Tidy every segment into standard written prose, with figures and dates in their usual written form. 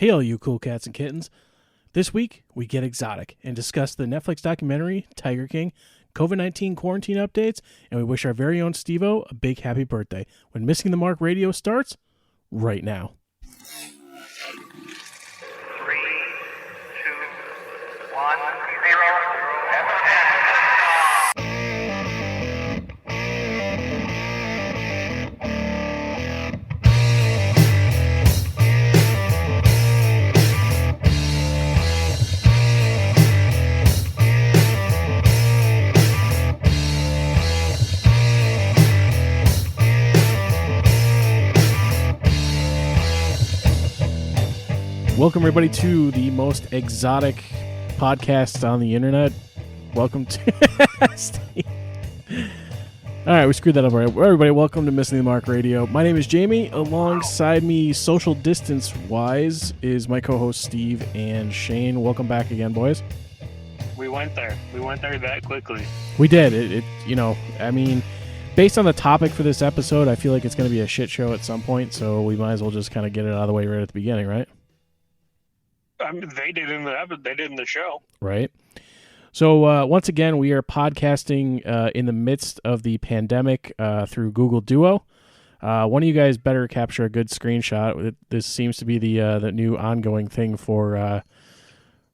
Hail, you cool cats and kittens. This week, we get exotic and discuss the Netflix documentary, Tiger King, COVID-19 quarantine updates, and we wish our very own Steve-O a big happy birthday when Missing the Mark Radio starts right now. 3, 2, 1, 0. Welcome, everybody, to the most exotic podcast on the internet. Welcome to... Steve. All right, we screwed that up. All right, everybody, welcome to Missing the Mark Radio. My name is Jamie. Alongside me, social distance-wise, is my co-host Steve and Shane. Welcome back again, boys. We went there. We went there that quickly. We did. Based on the topic for this episode, I feel like it's going to be a shit show at some point, so we might as well just kind of get it out of the way right at the beginning, right? I mean, they did in the show. Right. So once again, we are podcasting in the midst of the pandemic through Google Duo. One of you guys better capture a good screenshot. This seems to be the new ongoing thing for our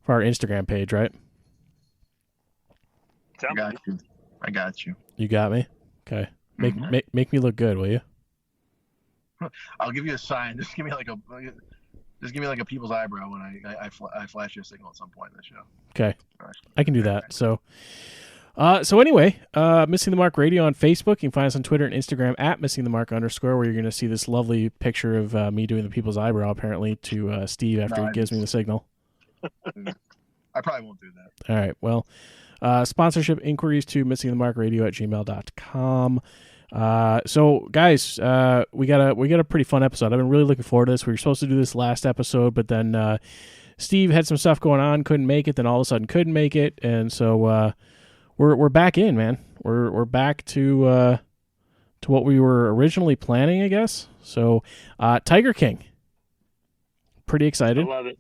Instagram page, right? I got you. You got me? Okay. Make me look good, will you? I'll give you a sign. Just give me like a people's eyebrow when I flash you a signal at some point in the show. Okay. All right. I can do that. So anyway, Missing the Mark Radio on Facebook. You can find us on Twitter and Instagram at @MissingTheMark_, where you're going to see this lovely picture of me doing the people's eyebrow, apparently, to Steve after he gives me the signal. I probably won't do that. All right. Well, sponsorship inquiries to missingthemarkradio@gmail.com. So guys, we got a pretty fun episode. I've been really looking forward to this. We were supposed to do this last episode, but then Steve had some stuff going on, couldn't make it, then all of a sudden couldn't make it, and so we're back in, man. We're back to what we were originally planning, I guess. So Tiger King. Pretty excited. I love it.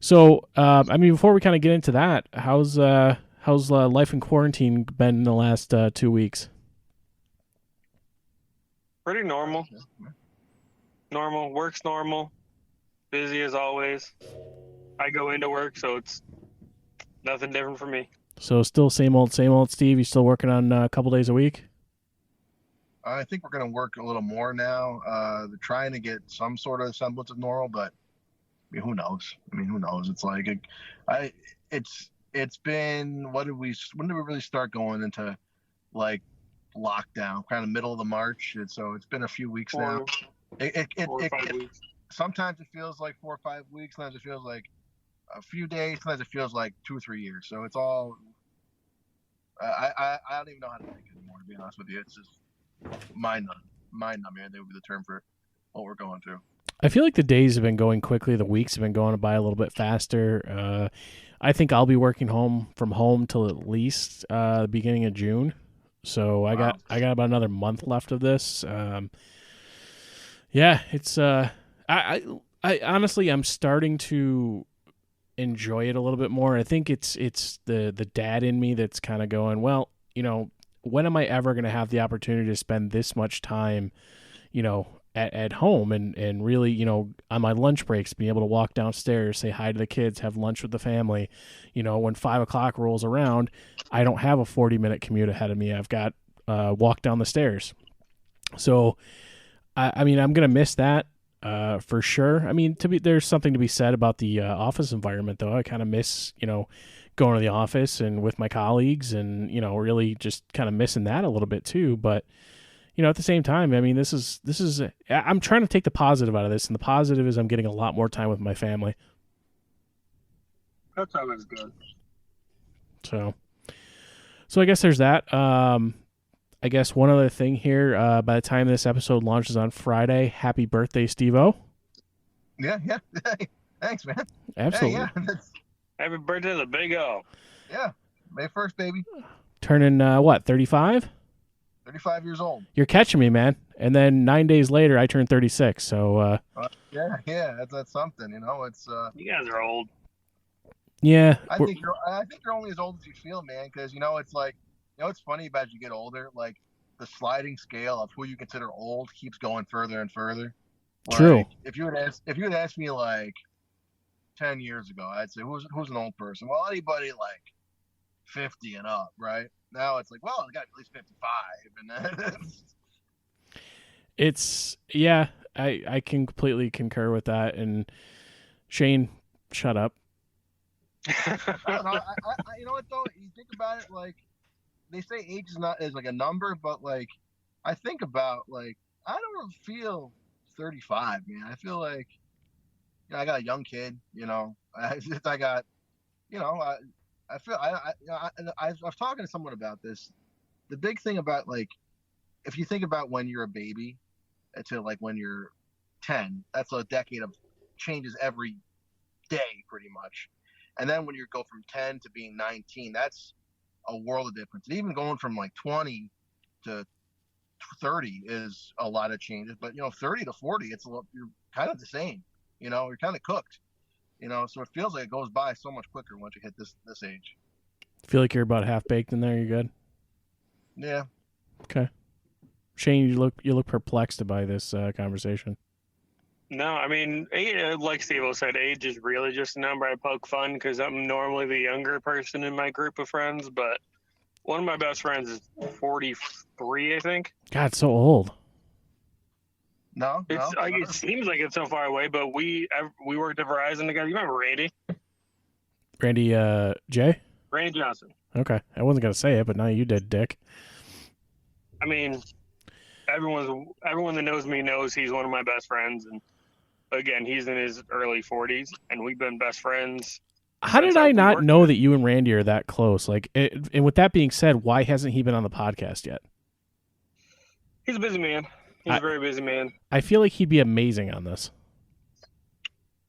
So before we kind of get into that, how's life in quarantine been in the last 2 weeks? Pretty normal. Normal. Work's normal. Busy as always. I go into work, so it's nothing different for me. So still same old, Steve? You still working on a couple days a week? I think we're going to work a little more now. They're trying to get some sort of semblance of normal, but who knows? Who knows? It's like it's been when did we really start going into like lockdown? Kind of middle of the March, and so it's been a few weeks now. 4 or 5 weeks. Sometimes it feels like 4 or 5 weeks. Sometimes it feels like a few days. Sometimes it feels like 2 or 3 years. So it's all. I don't even know how to think anymore. To be honest with you, it's just mind numbing. That would be the term for what we're going through. I feel like the days have been going quickly. The weeks have been going by a little bit faster. I think I'll be working from home till at least the beginning of June. So I got about another month left of this. It's I honestly, I'm starting to enjoy it a little bit more. I think it's the dad in me that's kind of going, well, when am I ever going to have the opportunity to spend this much time, at home and really, on my lunch breaks, being able to walk downstairs, say hi to the kids, have lunch with the family. When 5 o'clock rolls around, I don't have a 40-minute commute ahead of me. I've got walk down the stairs. So, I'm going to miss that for sure. There's something to be said about the office environment, though. I kind of miss, going to the office and with my colleagues and, really just kind of missing that a little bit too. But at the same time, this is I'm trying to take the positive out of this, and the positive is I'm getting a lot more time with my family. That's always good. So I guess there's that. I guess one other thing here, by the time this episode launches on Friday, happy birthday, Steve-O. Yeah. Thanks, man. Absolutely. Hey, yeah. Happy birthday to the Big O. Yeah. May 1st, baby. Turning, 35? 35 years old. You're catching me, man. And then 9 days later, I turned 36. So, Yeah, that's something. It's You guys are old. yeah. I think you're only as old as you feel, man. Because it's like, it's funny about as you get older, like the sliding scale of who you consider old keeps going further and further. True. Like, if you had asked me like 10 years ago, I'd say who's an old person? Well, anybody like 50 and up, right? Now it's like, well, I got at least 55, and then It's, yeah, I can completely concur with that. And Shane, shut up. I don't know. You know what though? You think about it, like they say age is like a number, but like I think about like I don't feel 35, man. I feel like I got a young kid. I got I feel I was talking to someone about this. The big thing about like if you think about when you're a baby to like when you're 10, that's a decade of changes every day, pretty much. And then when you go from 10 to being 19, that's a world of difference. And even going from like 20 to 30 is a lot of changes. But 30 to 40, you're kind of the same. You're kind of cooked. So it feels like it goes by so much quicker once you hit this age. Feel like you're about half baked in there. You good? Yeah. Okay. Shane, you look perplexed by this conversation. No, I mean, like Steve said, age is really just a number. I poke fun because I'm normally the younger person in my group of friends, but one of my best friends is 43, I think. God, so old. No, it seems like it's so far away, but we worked at Verizon together. You remember Randy? Randy Jay? Randy Johnson. Okay. I wasn't going to say it, but now you did, Dick. I mean, everyone that knows me knows he's one of my best friends, and again, he's in his early 40s, and we've been best friends. How did I not know that you and Randy are that close? Like, and with that being said, why hasn't he been on the podcast yet? He's a busy man. He's a very busy man. I feel like he'd be amazing on this.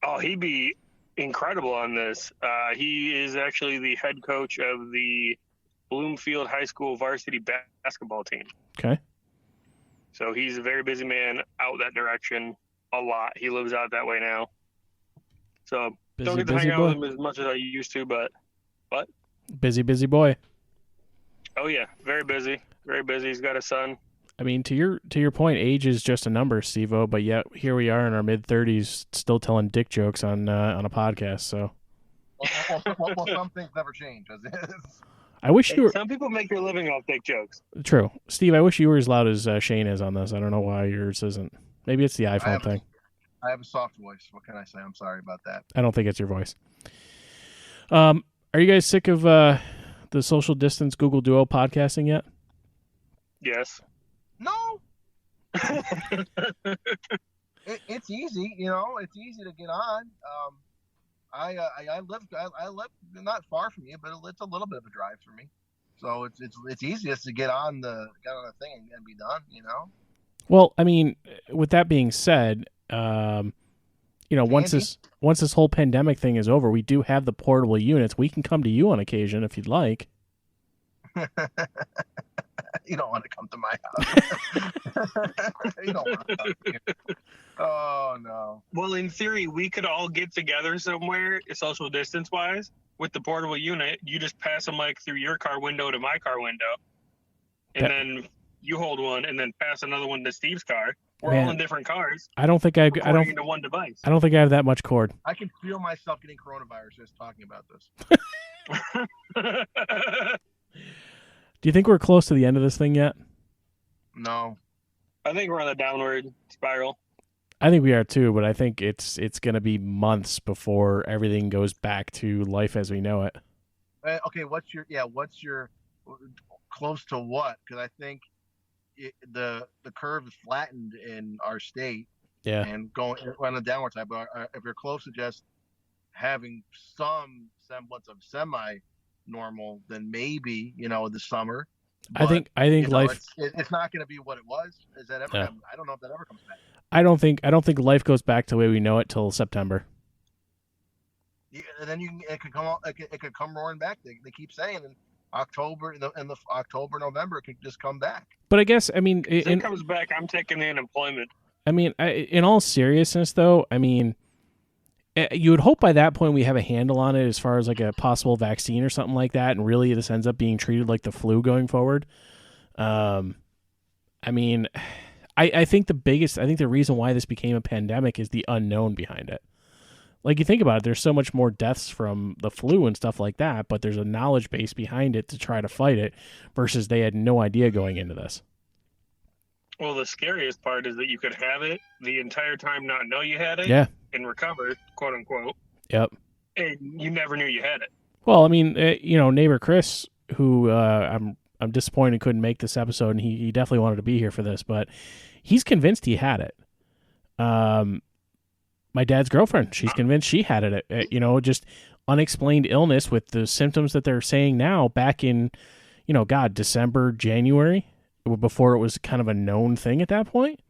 Oh, he'd be incredible on this. He is actually the head coach of the Bloomfield High School varsity basketball team. Okay. So he's a very busy man out that direction a lot. He lives out that way now. So don't get to hang out with him as much as I used to, but busy boy. Oh yeah, very busy. Very busy. He's got a son. I mean, to your point, age is just a number, Steve-O, but yet here we are in our mid-30s still telling dick jokes on a podcast. So, well, some things never change as is. I wish you were. Some people make their living off dick jokes. True, Steve. I wish you were as loud as Shane is on this. I don't know why yours isn't. Maybe it's the iPhone thing. I have a soft voice. What can I say? I'm sorry about that. I don't think it's your voice. Are you guys sick of the social distance Google Duo podcasting yet? Yes. No. It's easy, It's easy to get on. I live not far from you, but it's a little bit of a drive for me. So it's easiest to get on the thing and be done. Well, I mean, with that being said, once this whole pandemic thing is over, we do have the portable units. We can come to you on occasion if you'd like. You don't want to come to my house. You don't want to come here. Oh, no. Well, in theory, we could all get together somewhere, social distance-wise, with the portable unit. You just pass a mic through your car window to my car window, and then you hold one, and then pass another one to Steve's car. We're all in different cars. I don't think into one device. I don't think I have that much cord. I can feel myself getting coronavirus just talking about this. Do you think we're close to the end of this thing yet? No. I think we're on the downward spiral. I think we are too, but I think it's going to be months before everything goes back to life as we know it. Okay, what's your close to what? Because I think the curve is flattened in our state. Yeah. And going on the downward side, but if you're close to just having some semblance of semi-normal, then maybe this summer. But, I think life. It's not going to be what it was. Is that ever? Yeah. I don't know if that ever comes back. I don't think life goes back to the way we know it till September. Yeah, and then it could come roaring back. They keep saying, and October, in the October, November, it could just come back. But I guess, I mean, If it comes back, I'm taking the unemployment. in all seriousness, though, I mean, you would hope by that point we have a handle on it as far as like a possible vaccine or something like that, and really this ends up being treated like the flu going forward. I mean, I think the reason why this became a pandemic is the unknown behind it. Like, you think about it, there's so much more deaths from the flu and stuff like that, but there's a knowledge base behind it to try to fight it versus they had no idea going into this. Well, the scariest part is that you could have it the entire time, not know you had it, Yeah. and recover, quote unquote. Yep. And you never knew you had it. Well, I mean, neighbor Chris, who I'm disappointed couldn't make this episode, and he definitely wanted to be here for this, but he's convinced he had it. My dad's girlfriend, she's convinced she had it. Just unexplained illness with the symptoms that they're saying now back in, December, January, before it was kind of a known thing at that point.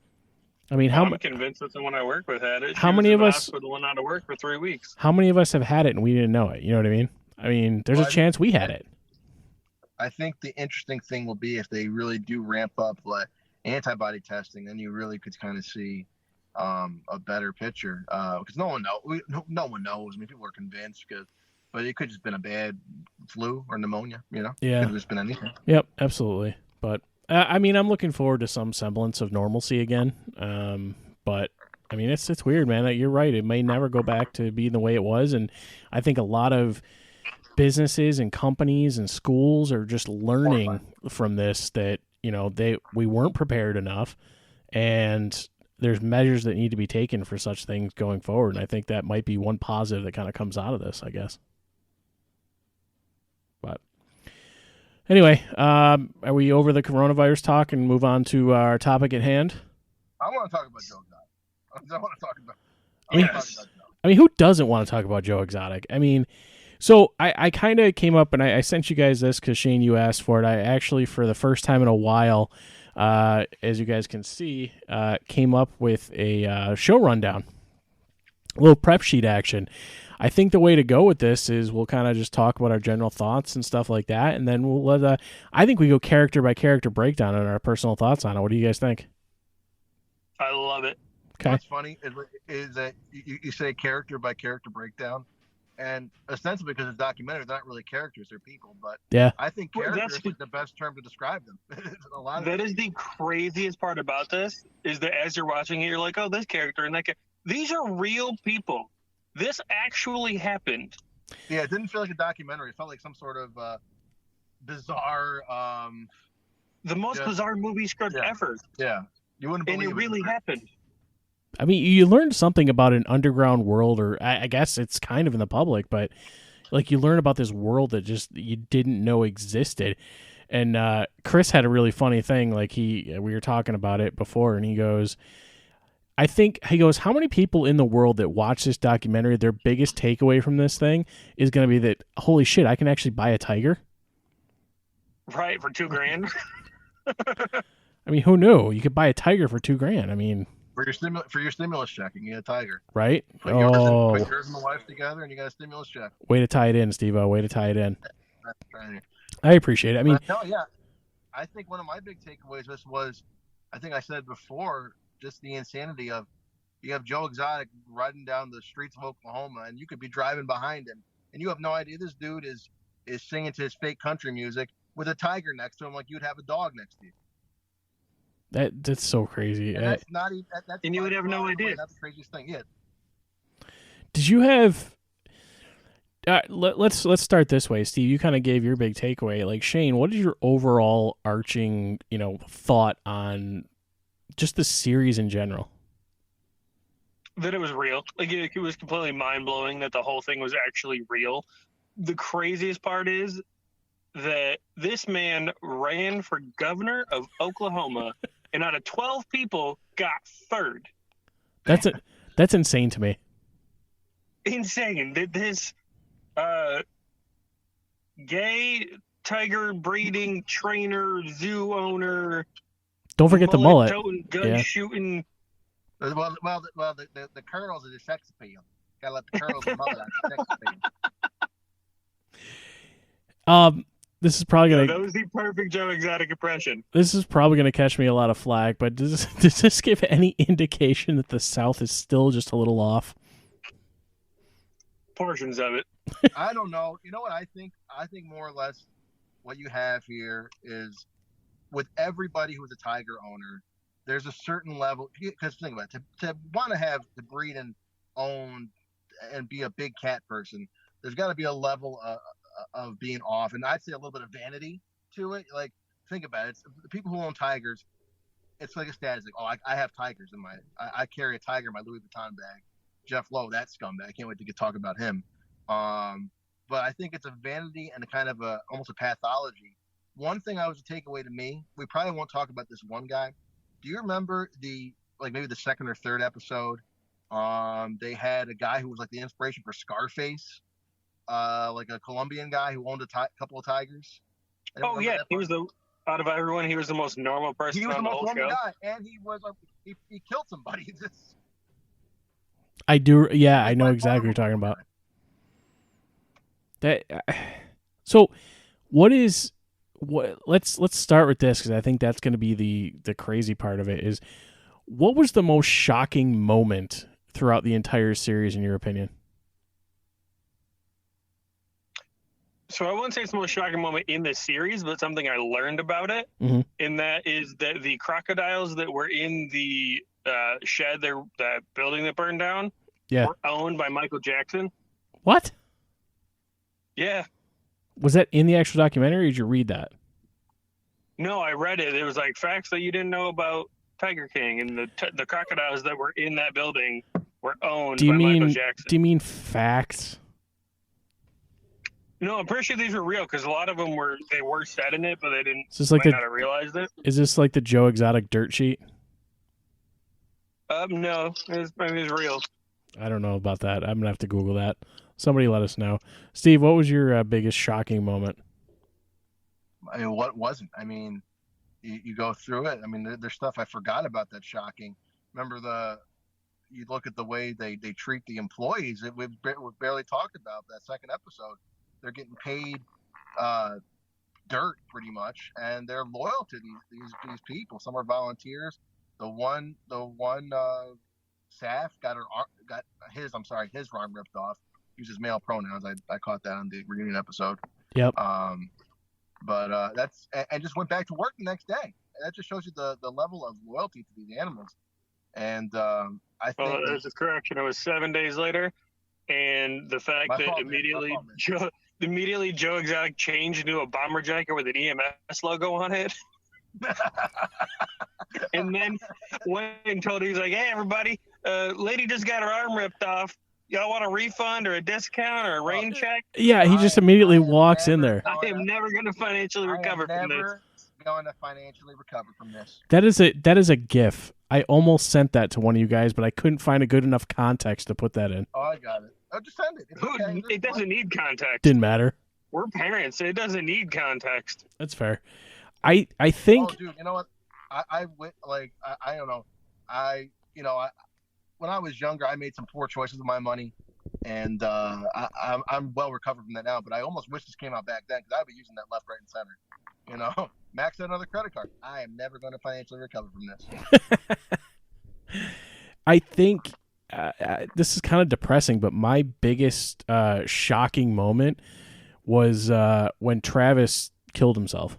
I mean, I'm convinced that someone I work with had it. How many of us went out of work for 3 weeks? How many of us have had it and we didn't know it? You know what I mean? I mean, there's a chance we had it. I think the interesting thing will be if they really do ramp up like antibody testing, then you really could kind of see a better picture. Because no one knows. I mean, people are convinced but it could just been a bad flu or pneumonia. Yeah, it could have just been anything. Yep, absolutely. But I mean, I'm looking forward to some semblance of normalcy again. But I mean, it's weird, man. You're right. It may never go back to being the way it was, and I think a lot of businesses and companies and schools are just learning from this that we weren't prepared enough, and there's measures that need to be taken for such things going forward. And I think that might be one positive that kind of comes out of this, I guess. But anyway, are we over the coronavirus talk and move on to our topic at hand? I want to talk about Joe Exotic. I want to talk about. I mean, who doesn't want to talk about Joe Exotic? I mean, so I kind of came up and I sent you guys this because Shane, you asked for it. I actually, for the first time in a while, as you guys can see, came up with a show rundown, a little prep sheet action. I think the way to go with this is we'll kind of just talk about our general thoughts and stuff like that, and then we'll let. I think we go character by character breakdown on our personal thoughts on it. What do you guys think? I love it. Okay. What's funny is that you say character by character breakdown, and ostensibly because it's documentary, they're not really characters; they're people. But yeah, I think character is the best term to describe them. That is the craziest part about this is that as you're watching it, you're like, "Oh, this character and that these are real people. This actually happened." Yeah, it didn't feel like a documentary. It felt like some sort of bizarre. The most bizarre movie script ever. Yeah, you wouldn't believe it. And it really happened. I mean, you learned something about an underground world, or I guess it's kind of in the public, but like you learn about this world that just you didn't know existed. And Chris had a really funny thing. Like we were talking about it before, and he goes, how many people in the world that watch this documentary, their biggest takeaway from this thing is going to be that, holy shit, I can actually buy a tiger? Right, for $2,000. I mean, who knew? You could buy a tiger for $2,000. I mean, for your stimulus check, you get a tiger. Right? Put yours and the wife together, and you got a stimulus check. Way to tie it in, Steve-O. Way to tie it in. I appreciate it. I mean, I think one of my big takeaways was, I think I said before, just the insanity of you have Joe Exotic riding down the streets of Oklahoma, and you could be driving behind him, and you have no idea this dude is singing to his fake country music with a tiger next to him, like you'd have a dog next to you. That's so crazy. And that's not even. And you would have no idea. That's the craziest thing. Yeah. Did you have? Let's start this way, Steve. You kind of gave your big takeaway. Like Shane, what is your overall arching, thought on just the series in general? That it was real. Like it was completely mind blowing that the whole thing was actually real. The craziest part is that this man ran for governor of Oklahoma, and out of 12 people, got third. That's insane to me. Insane that this gay tiger breeding trainer, zoo owner. Don't forget the mullet. Gun shooting. Well, the curls are the sex appeal. Gotta let the curls and mullet out the sex appeal. this is probably That gonna was the perfect Joe Exotic impression. catch me a lot of flack, but does this give any indication that the South is still just a little off? Portions of it. I don't know. You know what I think? I think more or less what you have here is with everybody who's a tiger owner, there's a certain level. Because think about it, to want to have to breed and own and be a big cat person, there's got to be a level of being off, and I'd say a little bit of vanity to it. Like think about it, it's, the people who own tigers, it's like a status. Like, oh, I have tigers in my, I carry a tiger in my Louis Vuitton bag. Jeff Lowe, that scumbag. I can't wait to get talk about him. But I think it's a vanity and a kind of a almost a pathology. One thing I was to take away to me, we probably won't talk about this one guy. Do you remember maybe the second or third episode? They had a guy who was like the inspiration for Scarface, like a Colombian guy who owned a couple of tigers. Oh yeah, he was out of everyone, he was the most normal person He was on the the most whole normal show. guy, and he was he killed somebody. I do. Yeah, I know exactly what you're talking about. That. So, what? Let's start with this because I think that's going to be the crazy part of it. Is what was the most shocking moment throughout the entire series in your opinion? So I wouldn't say it's the most shocking moment in the series, but something I learned about it, Mhm. and that is that the crocodiles that were in the shed, that building that burned down, Yeah. were owned by Michael Jackson. What? Yeah. Was that in the actual documentary, or did you read that? No, I read it. It was like facts that you didn't know about Tiger King, and the crocodiles that were in that building were owned Do you by Michael mean? Jackson. Do you mean facts? No, I'm pretty sure these were real because a lot of them were said in it, but they didn't Is this like might the? not have realized it. Is this like the Joe Exotic dirt sheet? No, it was real. I don't know about that. I'm gonna have to Google that. Somebody let us know. Steve, what was your biggest shocking moment? I mean, what wasn't? I mean, you go through it. I mean, there's stuff I forgot about that's shocking. Remember you look at the way they treat the employees. We've barely talked about that second episode. They're getting paid dirt pretty much, and they're loyal to these people. Some are volunteers. The one Saf got his arm ripped off. Uses male pronouns. I caught that on the reunion episode. Yep. But that's and just went back to work the next day. That just shows you the level of loyalty to these animals. And I think Well, there's a correction. It was 7 days later, and the fact My that fault, man. immediately Joe Exotic changed into a bomber jacket with an EMS logo on it. And then went and told her, he's like, hey, everybody, lady just got her arm ripped off. Y'all want a refund or a discount or a rain check? Yeah, he just immediately walks in there. I am never going to financially recover from this. Never going to financially recover from this. That is a GIF. I almost sent that to one of you guys, but I couldn't find a good enough context to put that in. Oh, I got it. Oh, just send it. It's okay. It doesn't need context. Didn't matter. We're parents. It doesn't need context. That's fair. I think. Oh, dude, you know what? I don't know. When I was younger, I made some poor choices with my money, and I'm well recovered from that now. But I almost wish this came out back then because I'd be using that left, right, and center. You know, max out another credit card. I am never going to financially recover from this. I think this is kind of depressing, but my biggest shocking moment was when Travis killed himself.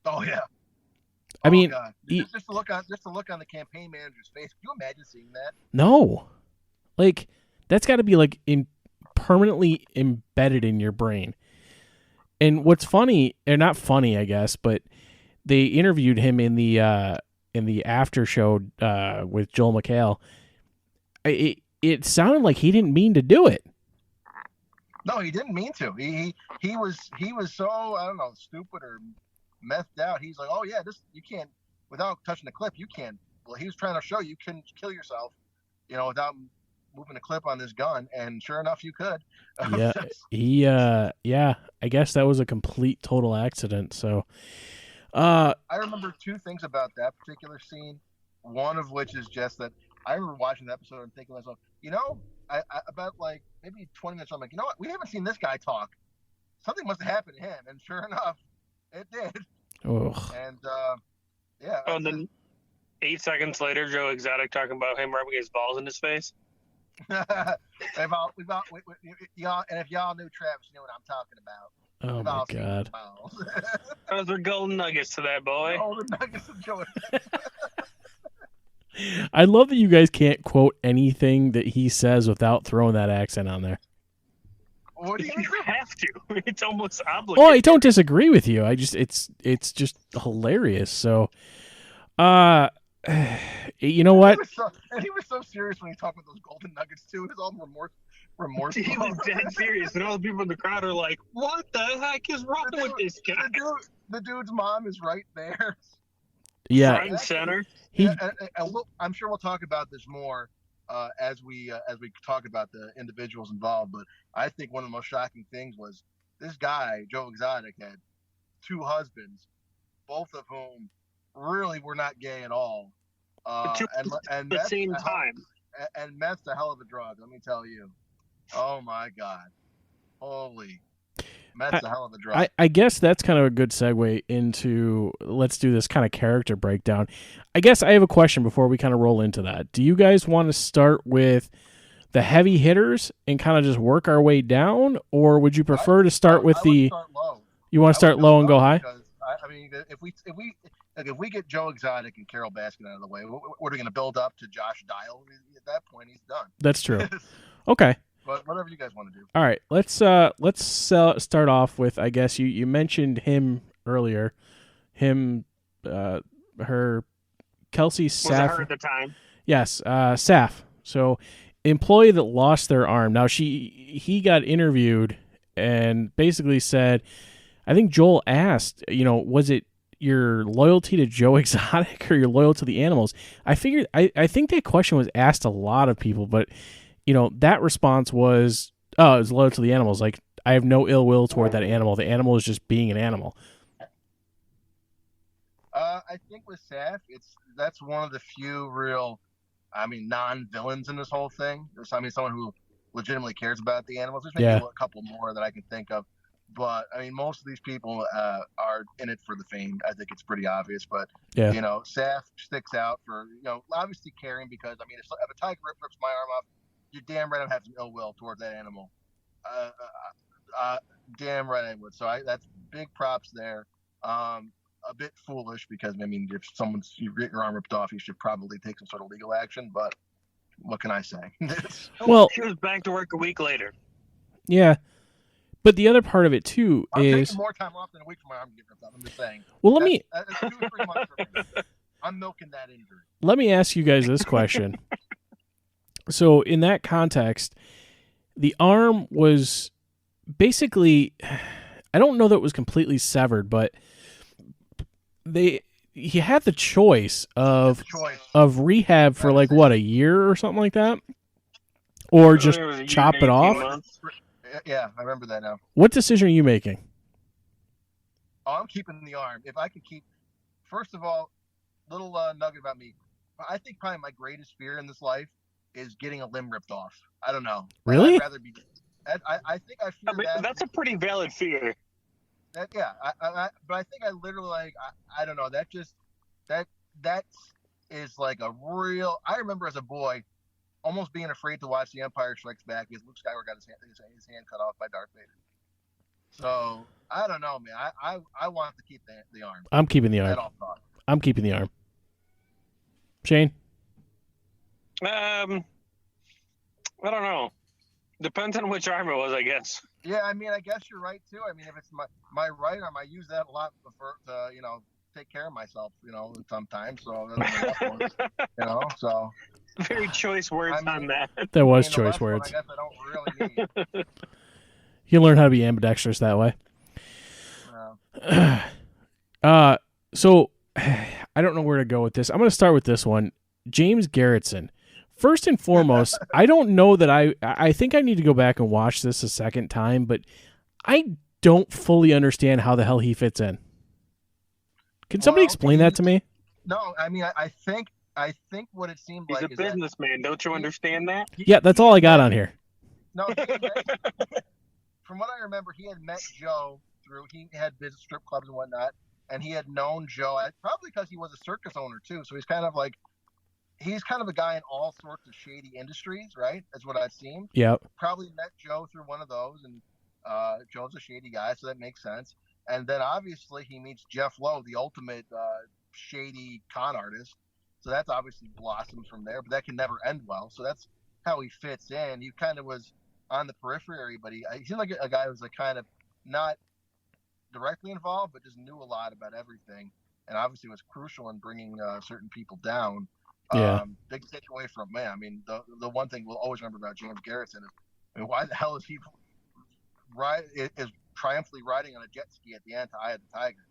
Oh yeah. I mean, God. Just to look on the campaign manager's face. Can you imagine seeing that? No, like that's got to be like permanently embedded in your brain. And what's funny, or not funny, I guess, but they interviewed him in the after show with Joel McHale. It sounded like he didn't mean to do it. No, he didn't mean to. He was so, I don't know, stupid or methed out. He's like, oh yeah, this you can't, without touching the clip, you can't. Well, he was trying to show you can kill yourself, without moving the clip on this gun, and sure enough, you could. Yeah, I guess that was a complete total accident. So, I remember two things about that particular scene. One of which is just that I remember watching the episode and thinking to myself, I about like maybe 20 minutes, I'm like, you know what? We haven't seen this guy talk something must have happened to him, and sure enough, it did. Ugh. And yeah. Oh, and then 8 seconds later, Joe Exotic talking about him rubbing his balls in his face. Y'all, and if y'all knew Travis, you know what I'm talking about. Oh my God. Those are golden nuggets to that boy. Oh, the nuggets of joy. I love that you guys can't quote anything that he says without throwing that accent on there. What do you You have to. It's almost Oh, obligated. I don't disagree with you. It's just hilarious. So, you know what? He was so serious when he talked about those golden nuggets too. It was all remorseful. He was dead serious, and all the people in the crowd are like, "What the heck is wrong with this guy?" The dude's mom is right there. Yeah, Front and center. I'm sure we'll talk about this more as we talk about the individuals involved. But I think one of the most shocking things was this guy, Joe Exotic, had 2 husbands, both of whom really were not gay at all. At the same time. And meth's a hell of a drug, let me tell you. Oh my God. Holy. Meth's a hell of a drug. I guess that's kind of a good segue into, let's do this kind of character breakdown. I guess I have a question before we kind of roll into that. Do you guys want to start with the heavy hitters and kind of just work our way down, or would you prefer to start with the? Start low. You want to start low and go high? Because, I mean, if we get Joe Exotic and Carol Baskin out of the way, what are we going to build up to Josh Dial? At that point, he's done. That's true. Okay. But whatever you guys want to do. All right. Let's start off with, I guess you mentioned him earlier. Him, her, Kelsey Was it Saff. her at the time? Yes, Saff. So, employee that lost their arm. Now he got interviewed and basically said, I think Joel asked, was it your loyalty to Joe Exotic or your loyal to the animals? I figured, I think that question was asked a lot of people, but that response was, oh, it was loyal to the animals. Like, I have no ill will toward that animal. The animal is just being an animal. I think with Saff, that's one of the few real, non-villains in this whole thing. Someone who legitimately cares about the animals. There's maybe a couple more that I can think of. But, most of these people are in it for the fame. I think it's pretty obvious. But, Saff sticks out for, obviously caring because, if a tiger rips my arm off, you're damn right I'm having some ill will towards that animal. Damn right I would. So that's big props there. A bit foolish because, if you get your arm ripped off, you should probably take some sort of legal action. But what can I say? Well, she was back to work a week later. Yeah. But the other part of it, too, I'm is... taking more time off than a week for my arm to get ripped off. I'm just saying. Well, That's 2 or 3 months for me. I'm milking that injury. Let me ask you guys this question. So, in that context, the arm was basically... I don't know that it was completely severed, but he had the choice of rehab for, a year or something like that? Or just chop it off? Months. Yeah, I remember that now. What decision are you making? Oh, I'm keeping the arm. If I could keep, first of all, little nugget about me. I think probably my greatest fear in this life is getting a limb ripped off. I don't know. Really? I'd rather be. I think I fear that. That's a pretty valid fear. But I think I literally I don't know. That is like a real. I remember as a boy, almost being afraid to watch The Empire Strikes Back because Luke Skywalker got his hand cut off by Darth Vader. So I don't know, man. I want to keep the arm. I'm keeping the arm. I'm keeping the arm. Shane? I don't know. Depends on which arm it was, I guess. Yeah, I guess you're right too. If it's my right arm, I use that a lot to take care of myself, sometimes. So so. Very choice words on that. There was choice words. I guess I don't really need. You learn how to be ambidextrous that way. So I don't know where to go with this. I'm going to start with this one. James Garretson. First and foremost, I don't know that I think I need to go back and watch this a second time, but I don't fully understand how the hell he fits in. Can somebody explain that to me? No, I think what it seemed He's like a businessman. Don't you understand that? Yeah, that's all I got on here. No, from what I remember, he had met Joe he had business strip clubs and whatnot, and he had known Joe probably because he was a circus owner too. So he's kind of a guy in all sorts of shady industries, right? That's what I've seen. Yep. Probably met Joe through one of those, and Joe's a shady guy, so that makes sense. And then obviously he meets Jeff Lowe, the ultimate shady con artist. So that's obviously blossomed from there, but that can never end well. So that's how he fits in. He kind of was on the periphery, but he seemed like a guy who was like kind of not directly involved, but just knew a lot about everything, and obviously was crucial in bringing certain people down. Yeah. Big takeaway from me. I mean, the one thing we'll always remember about James Garrison is, I mean, why the hell is he is triumphantly riding on a jet ski at the end to Eye of the Tiger?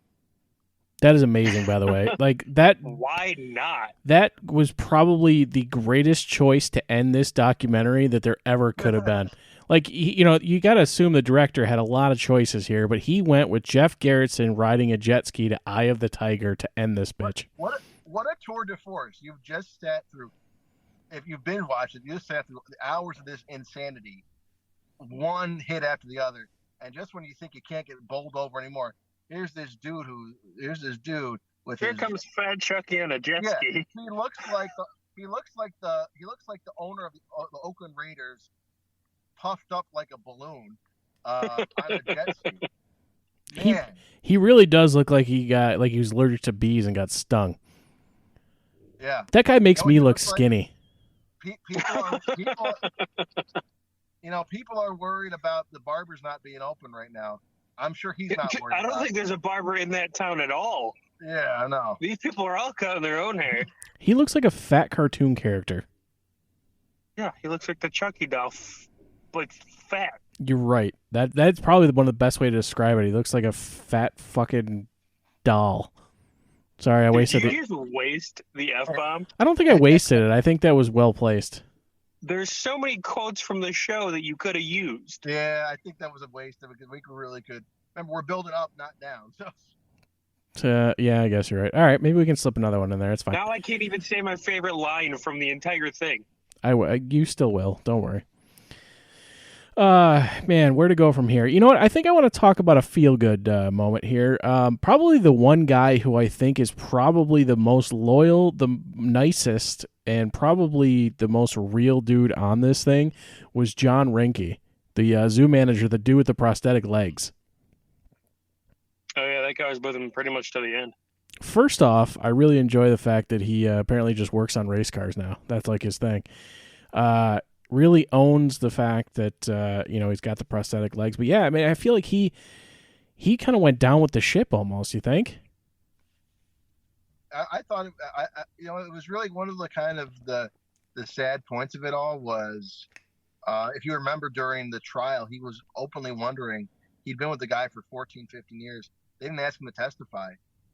That is amazing, by the way. Like that. Why not? That was probably the greatest choice to end this documentary that there ever could have been. Like, you know, you got to assume the director had a lot of choices here, but he went with Jeff Garrison riding a jet ski to Eye of the Tiger to end this bitch. What a tour de force. You've just sat through, if you've been watching, you just sat through the hours of this insanity, one hit after the other. And just when you think you can't get bowled over anymore, here's this dude with Here comes Fat Chucky on a jet ski. He looks like the owner of the Oakland Raiders, puffed up like a balloon on a jet ski. Man. He really does look like he was allergic to bees and got stung. Yeah. That guy makes me look skinny. People are worried about the barbers not being open right now. I'm sure he's not worried. I don't think there's a barber in that town at all. Yeah, I know. These people are all cutting their own hair. He looks like a fat cartoon character. Yeah, he looks like the Chucky doll, like fat. You're right. That's probably one of the best way to describe it. He looks like a fat fucking doll. Sorry, I wasted it. Did you just waste the F-bomb? I don't think I wasted it. I think that was well placed. There's so many quotes from the show that you could have used. Yeah, I think that was a waste of it because we really could. Remember, we're building up, not down. So yeah, I guess you're right. All right, maybe we can slip another one in there. It's fine. Now I can't even say my favorite line from the entire thing. You still will. Don't worry. Man, where to go from here? You know what? I think I want to talk about a feel-good moment here. Probably the one guy who I think is probably the most loyal, the nicest, and probably the most real dude on this thing was John Reinke, the zoo manager, the dude with the prosthetic legs. Oh, yeah, that guy was with him pretty much to the end. First off, I really enjoy the fact that he apparently just works on race cars now. That's like his thing. Really owns the fact that he's got the prosthetic legs. But yeah, I mean, I feel like he kind of went down with the ship almost. You think? I thought it was really one of the kind of the sad points of it all was, if you remember during the trial, he was openly wondering. He'd been with the guy for 14, 15 years. They didn't ask him to testify.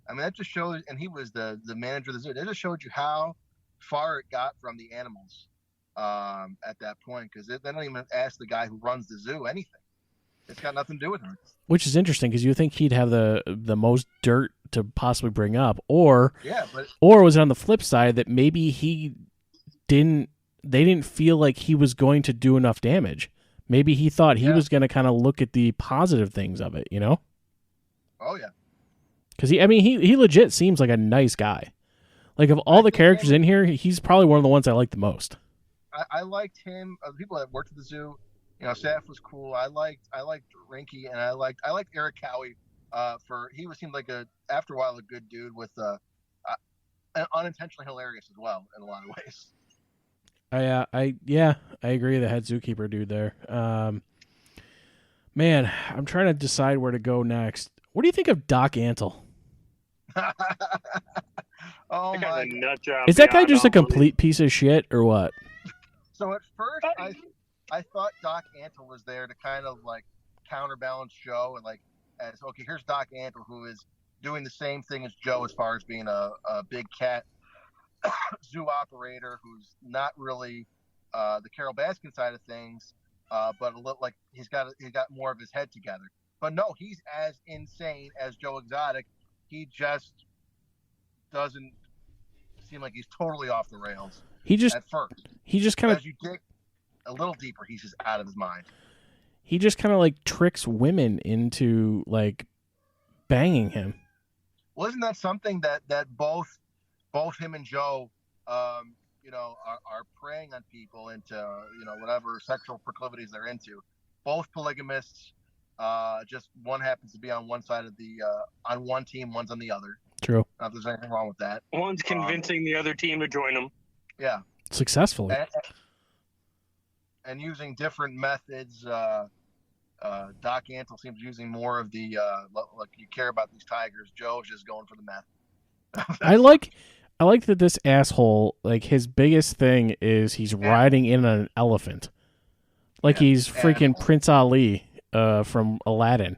I mean, that just shows, and he was the manager of the zoo. That just showed you how far it got from the animals at that point, because they don't even ask the guy who runs the zoo anything. It's got nothing to do with him. Which is interesting because you think he'd have the most dirt to possibly bring up, or was it on the flip side that maybe they didn't feel like he was going to do enough damage? Maybe he thought he was going to kind of look at the positive things of it, you know? Oh yeah. Because he legit seems like a nice guy. Like of all the characters in here, he's probably one of the ones I like the most. I liked him. The people that worked at the zoo, staff was cool. I liked Reinke, and I liked Eric Cowie. He seemed like after a while a good dude with unintentionally hilarious as well in a lot of ways. I agree. The head zookeeper dude there. Man, I'm trying to decide where to go next. What do you think of Doc Antle? Oh my! Nut job. Is that guy just a complete piece of shit or what? So at first, I thought Doc Antle was there to kind of like counterbalance Joe and here's Doc Antle who is doing the same thing as Joe as far as being a big cat zoo operator who's not really the Carol Baskin side of things, but a little like he's got more of his head together. But no, he's as insane as Joe Exotic. He just doesn't seem like he's totally off the rails. At first, he just kind of, as you dig a little deeper, he's just out of his mind. he just kind of like tricks women into like banging him. Well, isn't that something that both him and Joe, are preying on people into whatever sexual proclivities they're into. Both polygamists. Just one happens to be on one side of the on one team, one's on the other. True. Not that there's anything wrong with that. One's convincing the other team to join them. Yeah. Successfully. And using different methods. Doc Antle seems using more of the like you care about these tigers. Joe's just going for the meth. I like that this asshole, like his biggest thing is he's riding in an elephant. Like he's freaking Prince Ali from Aladdin.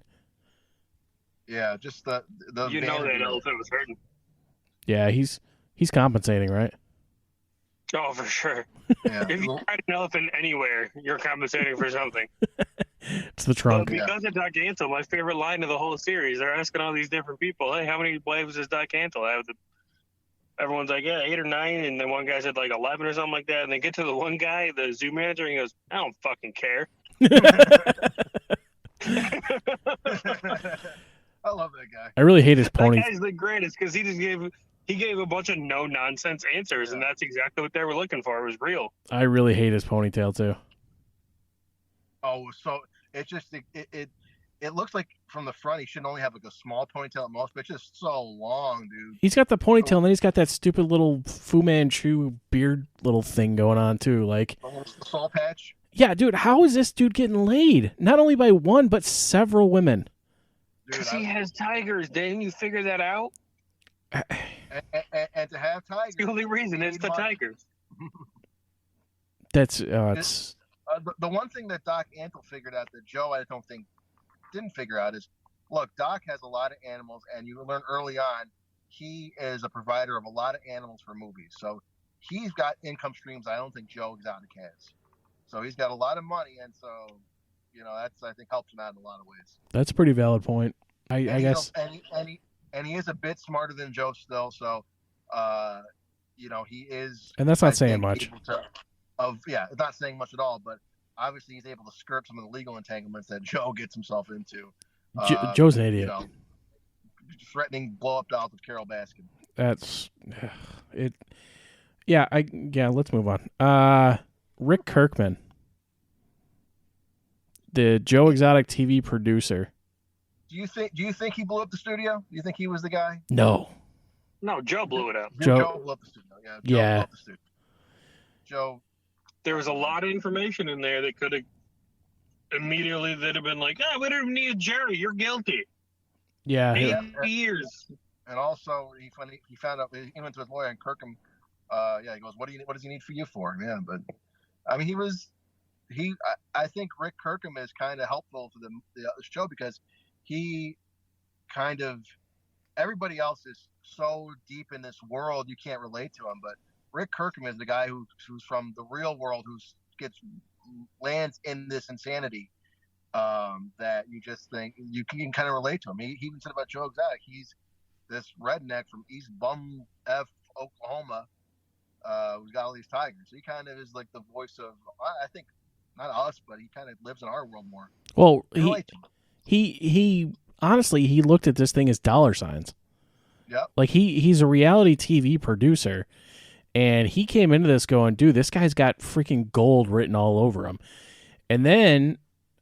Yeah, just the You know that elephant was hurting. Yeah, he's compensating, right? Oh, for sure. Yeah. If you ride an elephant anywhere, you're compensating for something. It's the trunk. But because of Doc Antle, my favorite line of the whole series, they're asking all these different people, hey, how many wives does Doc Antle have? Everyone's like, yeah, 8 or 9, and then one guy said like 11 or something like that, and they get to the one guy, the zoo manager, and he goes, I don't fucking care. I love that guy. I really hate his pony. That guy's the greatest because he gave a bunch of no nonsense answers, and that's exactly what they were looking for. It was real. I really hate his ponytail too. Oh, so it's just it looks like from the front he should only have like a small ponytail at most, but it's just so long, dude. He's got the ponytail, and then he's got that stupid little Fu Manchu beard little thing going on too. Like The little soul patch. yeah, dude, how is this dude getting laid? Not only by one, but several women. Because he has tigers. Didn't you figure that out? And to have tigers. The only reason is the tigers. That's it's The one thing that Doc Antle figured out that Joe, I don't think, didn't figure out is, look, Doc has a lot of animals, and you learn early on he is a provider of a lot of animals for movies. So he's got income streams I don't think Joe Exotic has. So he's got a lot of money, and so that's I think helps him out in a lot of ways. that's a pretty valid point. I guess. And he is a bit smarter than Joe still. So, he is. And that's not I saying think, much. able to- it's not saying much at all. But obviously, he's able to skirt some of the legal entanglements that Joe gets himself into. Joe's an idiot. Threatening blow up dolls with Carol Baskin. That's it. Yeah, let's move on. Rick Kirkman, the Joe Exotic TV producer. Do you think he blew up the studio? Do you think he was the guy? No. No, Joe blew it up. Joe blew up the studio. Yeah. Yeah. Blew up the studio. Joe. There was a lot of information in there that could have immediately they'd have been like, we don't need Jerry. You're guilty. Yeah. 8 years. And also, he found out he went to his lawyer and Kirkham. He goes, what does he need for you for? Yeah, but I mean, I think Rick Kirkham is kind of helpful to the show because he kind of everybody else is so deep in this world you can't relate to him, but Rick Kirkham is the guy who's from the real world who lands in this insanity that you just think you can kind of relate to him. He even said about Joe Exotic, he's this redneck from East Bum F Oklahoma who's got all these tigers. He kind of is like the voice of I think not us, but he kind of lives in our world more. Well, he honestly he looked at this thing as dollar signs. Yep. Like he's a reality TV producer, and he came into this going, dude, this guy's got freaking gold written all over him. And then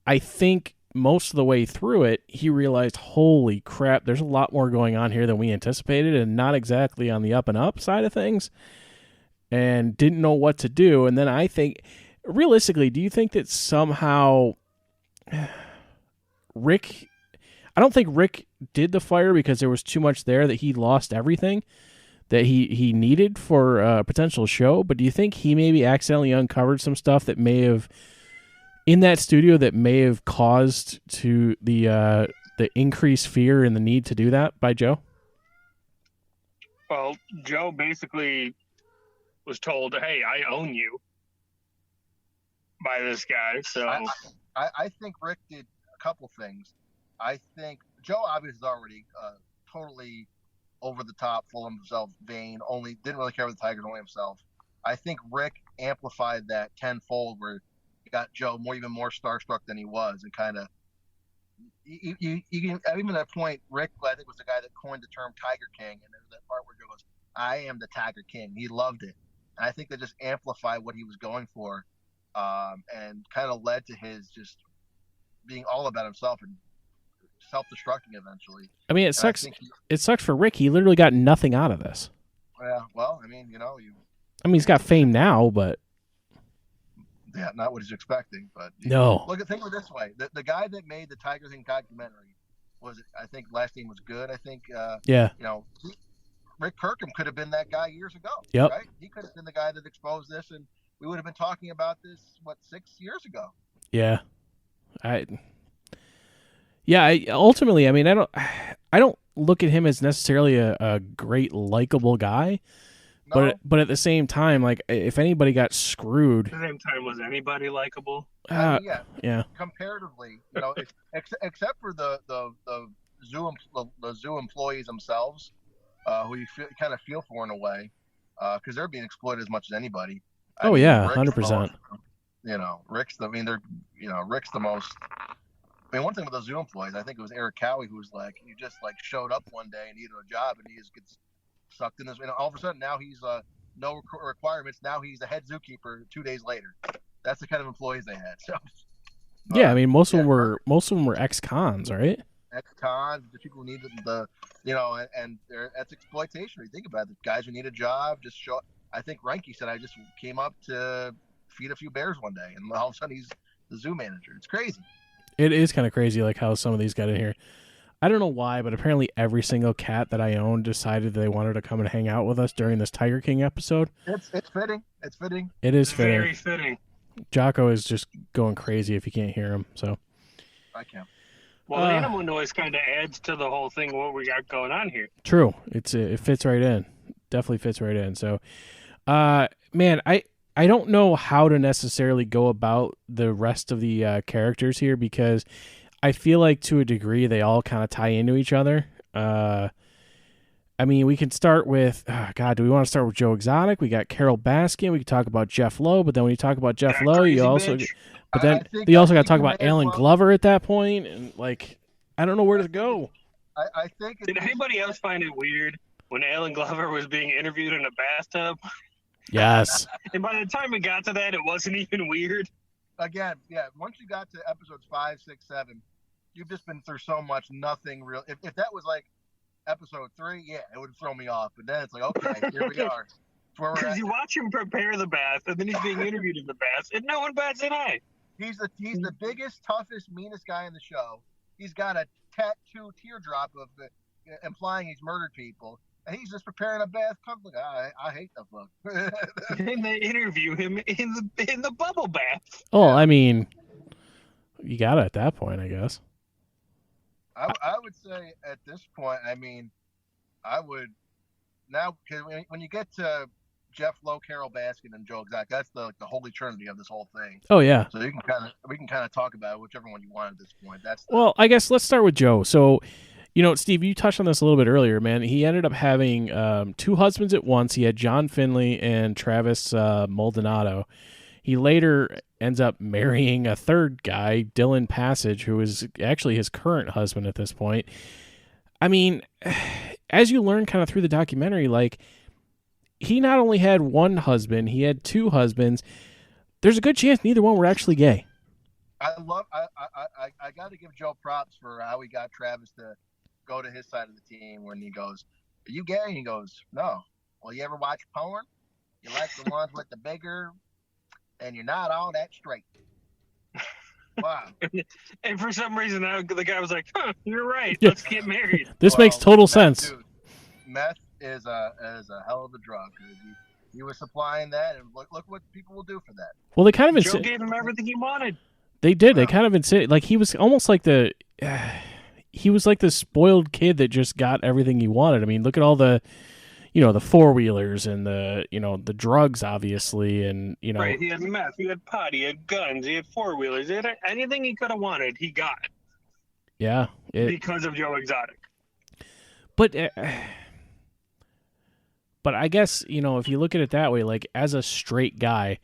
I think most of the way through it, he realized, holy crap, there's a lot more going on here than we anticipated, and not exactly on the up and up side of things, and didn't know what to do. And then I think, realistically, do you think that somehow I don't think Rick did the fire because there was too much there that he lost everything that he needed for a potential show, but do you think he maybe accidentally uncovered some stuff that may have in that studio that may have caused to the increased fear and the need to do that by Joe? Well, Joe basically was told, hey, I own you by this guy. So I think Rick did a couple things. I think Joe obviously is already totally over the top, full of himself, vain, didn't really care about the Tigers, only himself. I think Rick amplified that tenfold where, got Joe even more starstruck than he was, and kind of you can even at that point. Rick, I think, was the guy that coined the term Tiger King, and there's that part where Joe goes, "I am the Tiger King." He loved it, and I think that just amplified what he was going for, and kind of led to his just being all about himself and self-destructing eventually. I mean, it sucks. It sucks for Rick. He literally got nothing out of this. Yeah, well, I mean, he's got fame now, but yeah, not what he's expecting. But no. Think of it this way: the guy that made the Tiger King documentary I think last name was Good. I think. Yeah. Rick Kirkham could have been that guy years ago. Yep. Right? He could have been the guy that exposed this, and we would have been talking about this 6 years ago. Yeah. Ultimately, I mean, I don't look at him as necessarily a great likable guy, No. but at the same time, like if anybody got screwed, At the same time, was anybody likable? I mean, yeah, comparatively, except for the zoo employees themselves, who you kind of feel for in a way, because they're being exploited as much as anybody. I mean, yeah, Rick's 100%. Rick's Rick's the most. I mean, one thing with those zoo employees, I think it was Eric Cowie who was like, he just like showed up one day and needed a job, and he just gets sucked in this. All of a sudden, now he's no requirements. Now he's a head zookeeper 2 days later. That's the kind of employees they had. So, yeah, I mean, most of them were ex-cons, right? Ex-cons, the people who need and that's exploitation. When you think about it, the guys who need a job just show. I think Reinke said, I just came up to feed a few bears one day, and all of a sudden he's the zoo manager. It's crazy. It is kind of crazy, like how some of these got in here. I don't know why, but apparently every single cat that I own decided they wanted to come and hang out with us during this Tiger King episode. It's fitting. It's fitting. It is fitting. Very fitting. Jocko is just going crazy if you can't hear him. So I can't. Well, the animal noise kind of adds to the whole thing. What we got going on here? True. It fits right in. Definitely fits right in. So, man, I don't know how to necessarily go about the rest of the characters here, because I feel like to a degree they all kind of tie into each other. I mean, we can start with, do we want to start with Joe Exotic? We got Carol Baskin. We can talk about Jeff Lowe, but then when you talk about Jeff Lowe, you also, but then you also got to talk about Alan Glover at that point, and like, I don't know where to go. I think. Did anybody else find it weird when Alan Glover was being interviewed in a bathtub? Yes. And by the time we got to that, it wasn't even weird. Again, yeah. Once you got to episodes 5, 6, 7, you've just been through so much. Nothing real. If that was like episode 3, yeah, it would throw me off. But then it's like, okay, here we are. Because you watch him prepare the bath, and then he's being interviewed in the bath, and no one bats an eye. He's the biggest, toughest, meanest guy in the show. He's got a tattoo teardrop of implying he's murdered people, and he's just preparing a bath. Look, I hate the fuck. And they interview him in the bubble bath. Oh, I mean, you got it at that point, I guess. I would say at this point, I mean, I would now, because when you get to Jeff Lowe, Carol Baskin, and Joe Exotic, that's the holy trinity of this whole thing. Oh yeah. So we can kind of talk about whichever one you want at this point. Well, I guess let's start with Joe. So, Steve, you touched on this a little bit earlier, man. He ended up having 2 husbands at once. He had John Finley and Travis Maldonado. He later ends up marrying a third guy, Dylan Passage, who is actually his current husband at this point. I mean, as you learn kind of through the documentary, like, he not only had one husband, he had 2 husbands. There's a good chance neither one were actually gay. I got to give Joe props for how he got Travis to go to his side of the team when he goes, "Are you gay?" And he goes, "No." Well, you ever watch porn? You like the ones with the bigger, and you're not all that straight. Wow. And for some reason, the guy was like, "Huh, you're right. Yeah. Let's get married." This makes total sense. Dude, meth is a hell of a drug. He was supplying that, and look what people will do for that. Well, they kind of Joe gave him everything he wanted. They did. They kind of insinuated, like, he was almost like he was like the spoiled kid that just got everything he wanted. I mean, look at all the, the 4-wheelers and the drugs, obviously, and Right. He had meth. He had pot. He had guns. He had 4-wheelers. He had anything he could have wanted. He got. Yeah. Because of Joe Exotic. But I guess, if you look at it that way, like, as a straight guy,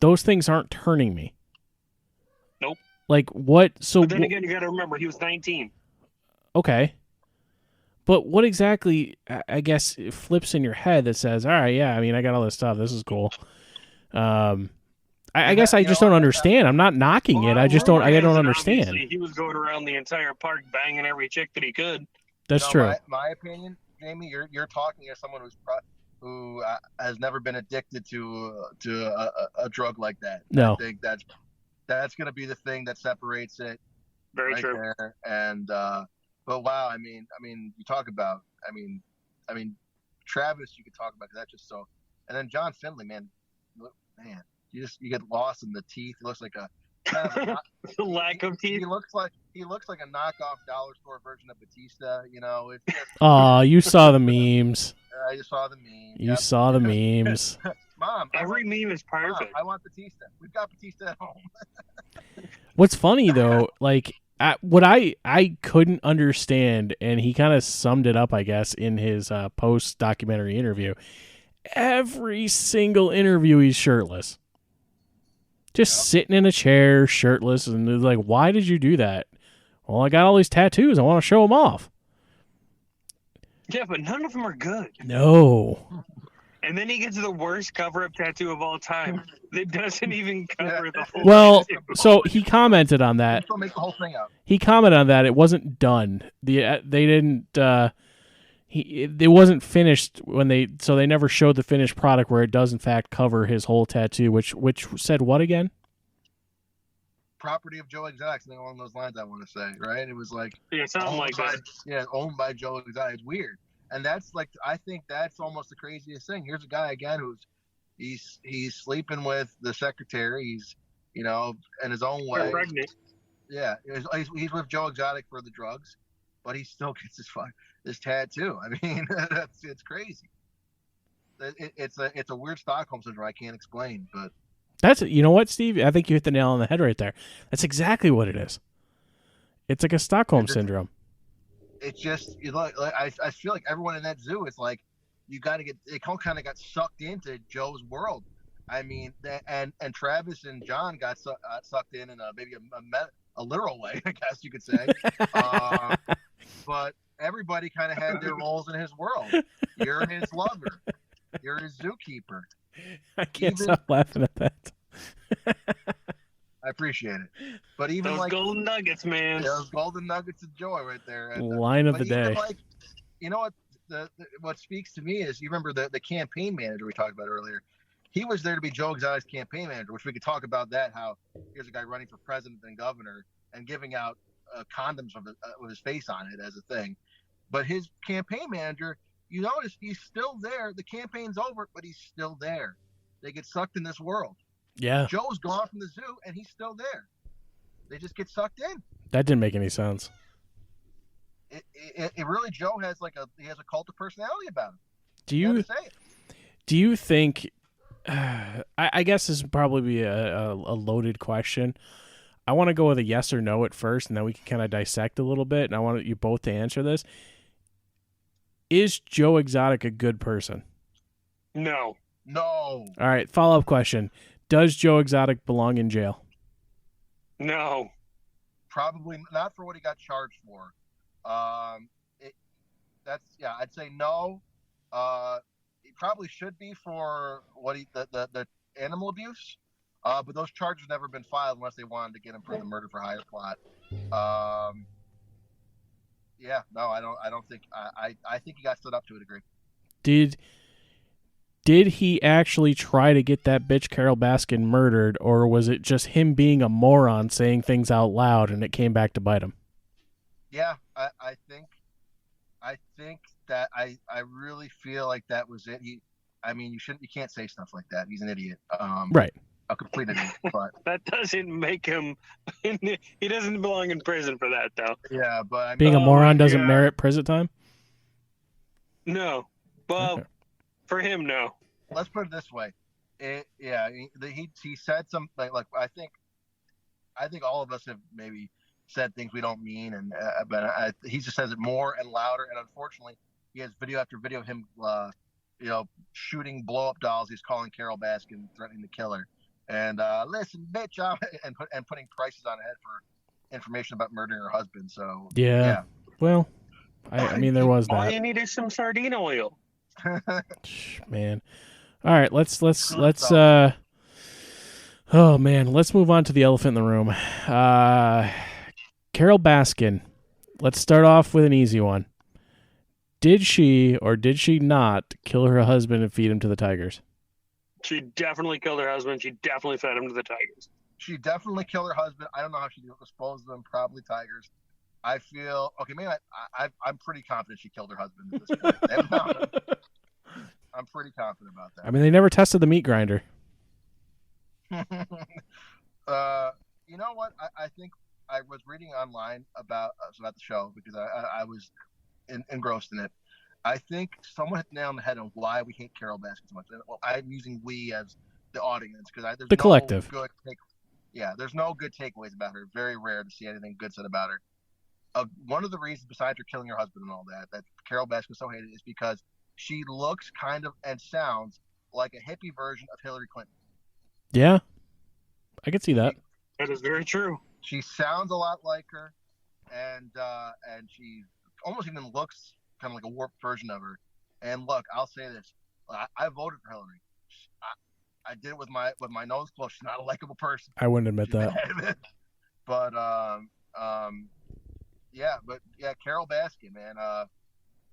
those things aren't turning me. Like what? So But then again, you got to remember he was 19. okay. But what exactly, I guess, flips in your head that says, all right, yeah, I mean, I got all this stuff. This is cool. I guess I just don't understand. I'm not knocking it. I just don't. I don't understand. Obviously, he was going around the entire park banging every chick that he could. That's true. My opinion, Jamie, you're talking as someone who has never been addicted to a drug like that. No. I think that's going to be the thing that separates it. Very right true. There. And but wow, I mean, you talk about, I mean, Travis, you could talk about 'cause that's just so. And then John Finley, man, you get lost in the teeth. He looks like a The lack of teeth. He looks like a knockoff dollar store version of Batista. You know, it's just, Oh, you saw the memes. I just saw the meme. You saw the memes. Mom, Every meme is perfect. I want Batista. We've got Batista at home. What's funny though, like what I couldn't understand, and he kind of summed it up, I guess, in his post documentary interview. Every single interview, he's shirtless, just sitting in a chair, shirtless, and they're like, "Why did you do that?" Well, I got all these tattoos. I want to show them off. Yeah, but none of them are good. No. And then he gets the worst cover-up tattoo of all time. It doesn't even cover the whole. Well, tattoo. so he commented on that. Still make the whole thing out. He commented on that. It wasn't done. They didn't. It wasn't finished when they never showed the finished product where it does in fact cover his whole tattoo, which said what again? Property of Joe Exotic, something along those lines. I want to say, right? It was like Something like that. Yeah, owned by Joe Exotic. It's weird, and that's like I think that's almost the craziest thing. Here's a guy again he's sleeping with the secretary. He's in his own way. Pregnant. Yeah, he's with Joe Exotic for the drugs, but he still gets this tattoo. I mean, it's crazy. It's a weird Stockholm syndrome I can't explain, but You know what, Steve? I think you hit the nail on the head right there. That's exactly what it is. It's like a Stockholm syndrome. It's just I feel like everyone in that zoo is like you got to get. It kind of got sucked into Joe's world. I mean, and Travis and John got sucked in maybe a literal way, I guess you could say. But everybody kind of had their roles in his world. You're his lover. You're his zookeeper. I can't stop laughing at that. I appreciate it. But even those golden nuggets, man. Those golden nuggets of joy right there. Line of the day. You know what? What speaks to me is you remember the campaign manager we talked about earlier. He was there to be Joe Exotic's campaign manager, which we could talk about that. How here's a guy running for president and governor and giving out condoms with his face on it as a thing. But his campaign manager, you notice he's still there. The campaign's over, but he's still there. They get sucked in this world. Yeah. Joe's gone from the zoo, and he's still there. They just get sucked in. That didn't make any sense. It really, Joe has he has a cult of personality about him. Do you think? I guess this would probably be a loaded question. I want to go with a yes or no at first, and then we can kind of dissect a little bit. And I want you both to answer this. Is Joe Exotic a good person? No. All right, follow-up question. Does Joe Exotic belong in jail? No. Probably not for what he got charged for. I'd say no. He probably should be for what the animal abuse. But those charges never been filed unless they wanted to get him for the murder for hire plot. I don't think. I think he got stood up to a degree. Did he actually try to get that bitch Carol Baskin murdered, or was it just him being a moron saying things out loud and it came back to bite him? Yeah, I think that I really feel like that was it. You can't say stuff like that. He's an idiot. Right. A complete idiot. But that doesn't make him. He doesn't belong in prison for that, though. Yeah, but being a moron doesn't merit prison time. No, well, okay. For him, no. Let's put it this way. He said something like I think all of us have maybe said things we don't mean, and he just says it more and louder. And unfortunately, he has video after video of him, shooting blow-up dolls. He's calling Carol Baskin, threatening to kill her. And listen, bitch, and putting prices on head for information about murdering her husband. So Yeah. Well, I mean, there was All that. you need is some sardine oil. Man. All right, let's oh man, let's move on to the elephant in the room. Carol Baskin. Let's start off with an easy one. Did she or did she not kill her husband and feed him to the tigers? She definitely killed her husband. She definitely fed him to the tigers. She definitely killed her husband. I don't know how she disposed of them. Probably tigers. I feel okay. Man, I'm pretty confident she killed her husband at this point. They haven't found him. I'm pretty confident about that. I mean, they never tested the meat grinder. You know what? I think I was reading online about the show because I was engrossed in it. I think someone hit the nail on the head on why we hate Carol Baskin so much. Well, I'm using we as the audience because there's The no collective. there's no good takeaways about her. Very rare to see anything good said about her. One of the reasons, besides her killing her husband and all that Carol Baskin so hated is because she looks kind of and sounds like a hippie version of Hillary Clinton. Yeah, I could see that. That is very true. She sounds a lot like her, and she almost even looks kind of like a warped version of her. And look, I'll say this: I voted for Hillary. I did it with my nose closed. She's not a likable person. I wouldn't admit that. But Carol Baskin, man.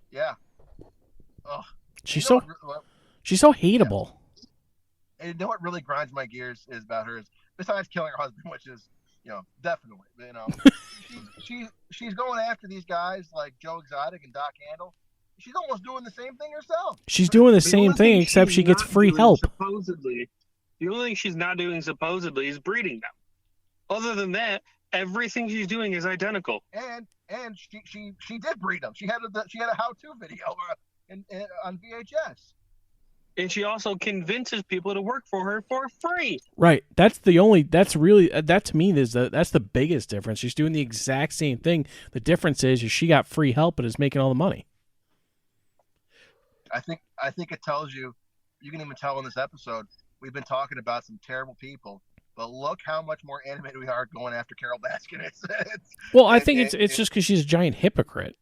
Yeah. Oh, She's so hateable. And you know what really grinds my gears is about her is besides killing her husband, which is definitely she's going after these guys like Joe Exotic and Doc Handle. She's almost doing the same thing herself. She's doing the same thing except she gets free help. Supposedly, the only thing she's not doing supposedly is breeding them. Other than that, everything she's doing is identical. And she did breed them. She had a how-to video on VHS. And she also convinces people to work for her for free. Right. That's to me that's the biggest difference. She's doing the exact same thing. The difference is she got free help and is making all the money. I think it tells you can even tell in this episode, we've been talking about some terrible people, but look how much more animated we are going after Carol Baskin. I think it's just because she's a giant hypocrite.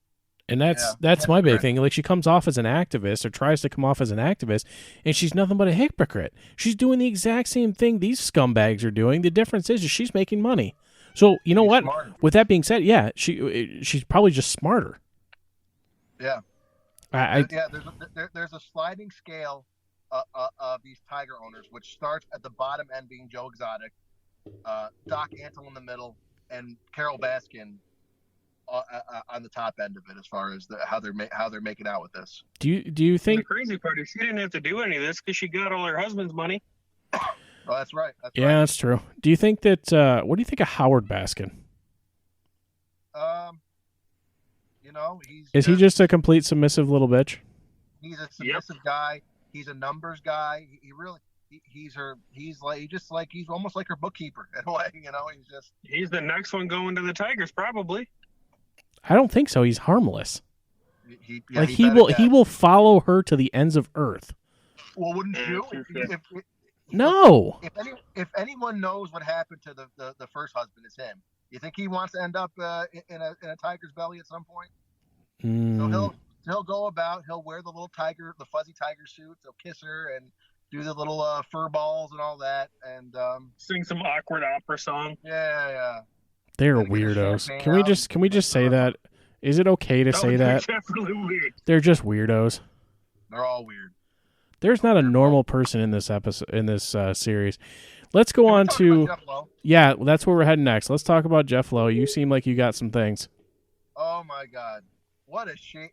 And that's my big thing. Like, she comes off as an activist or tries to come off as an activist, and she's nothing but a hypocrite. She's doing the exact same thing these scumbags are doing. The difference is she's making money. So, you know what? Smarter. With that being said, yeah, she's probably just smarter. Yeah. There's a sliding scale of these tiger owners, which starts at the bottom end being Joe Exotic, Doc Antle in the middle, and Carol Baskin on the top end of it, as far as how they're making out with this. Do you think the crazy part is she didn't have to do any of this because she got all her husband's money? Oh, that's right. That's true. Do you think that? What do you think of Howard Baskin? Is he just a complete submissive little bitch? He's a submissive guy. He's a numbers guy. He's almost like her bookkeeper in a way. He's the next one going to the Tigers probably. I don't think so. He's harmless. He will follow her to the ends of earth. Well, wouldn't you? No. If anyone knows what happened to the first husband, it's him. You think he wants to end up in a tiger's belly at some point? So he'll go about. He'll wear the fuzzy tiger suits. He'll kiss her and do the little fur balls and all that, and sing some awkward opera song. Yeah. They're weirdos. Can we just say that? Is it okay to say that? They're definitely weird. They're just weirdos. They're all weird. There's not a normal person in this series. Let's go on to that's where we're heading next. Let's talk about Jeff Lowe. You seem like you got some things. Oh my God, what a shame!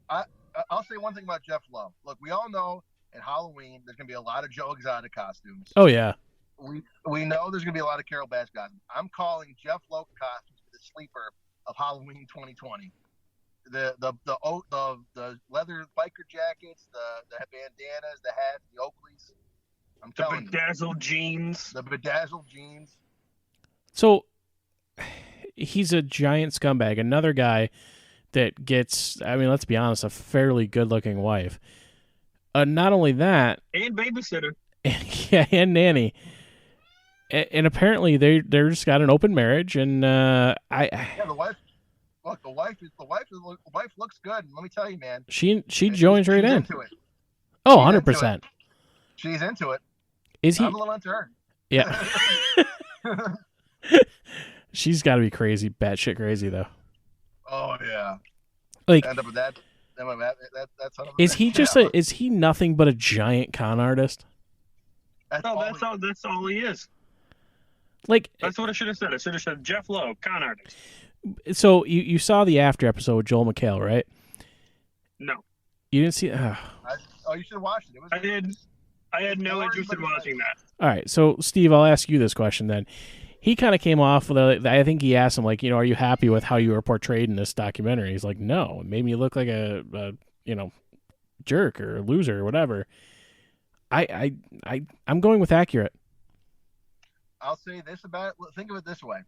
I'll say one thing about Jeff Lowe. Look, we all know in Halloween there's gonna be a lot of Joe Exotic costumes. Oh yeah. We know there's gonna be a lot of Carol Baskin costumes. I'm calling Jeff Lowe costumes the sleeper of Halloween 2020. The leather biker jackets, the bandanas, the hats, the Oakleys. I'm telling you. The bedazzled jeans. So he's a giant scumbag. Another guy that gets, I mean, let's be honest, a fairly good-looking wife. Not only that, and babysitter. Yeah, and Nanny. And apparently they're just got an open marriage, and Yeah, the wife. Look, the wife looks good. And let me tell you, man. she joins right she's in. into it. Oh, She's into 100%. She's into it. Is he? I'm a little into her. Yeah. She's got to be crazy, batshit crazy though. Oh yeah. Like, End up with that. That son of a is bitch. he just Yeah. is he nothing but a giant con artist? No, all he- that's all he is. Like, That's what I should have said. I should have said Jeff Lowe, con artist. so you saw the after episode with Joel McHale, right? No, You didn't see. Oh, you should have watched it. It was. I did. I had no Boring, interest in but it's watching that. All right, so Steve, I'll ask you this question then. He kind of came off with I think he asked him, like, are you happy with how you were portrayed in this documentary? He's like, no, it made me look like a jerk or a loser or whatever. I'm going with accurate. I'll say this about it. Think of it this way: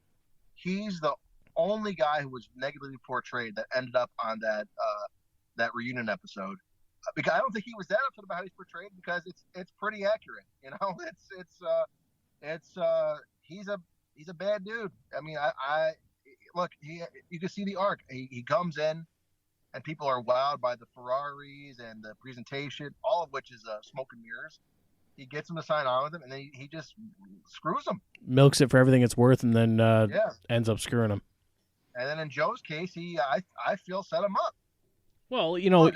he's the only guy who was negatively portrayed that ended up on that reunion episode. Because I don't think he was that upset about how he's portrayed, because it's pretty accurate. He's a bad dude. I mean, I look, you can see the arc. He comes in, and people are wowed by the Ferraris and the presentation, all of which is smoke and mirrors. He gets him to sign on with him, and then he just screws him. Milks it for everything it's worth, and then Yeah. ends up screwing him. And then in Joe's case, I feel set him up. Well, Look,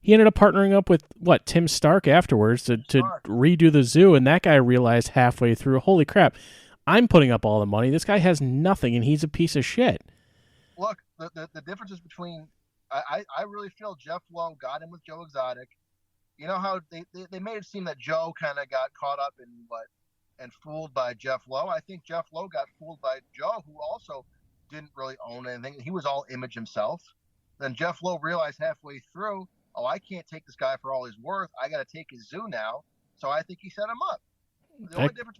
he ended up partnering up with Tim Stark afterwards to Stark. redo the zoo, and that guy realized halfway through, holy crap, I'm putting up all the money. This guy has nothing, and he's a piece of shit. Look, the differences between I really feel Jeff Lowe got him with Joe Exotic. You know how they made it seem that Joe kind of got caught up in and fooled by Jeff Lowe. I think Jeff Lowe got fooled by Joe, who also didn't really own anything. He was all image himself. Then Jeff Lowe realized halfway through, oh, I can't take this guy for all he's worth. I got to take his zoo now. So I think he set him up. The only difference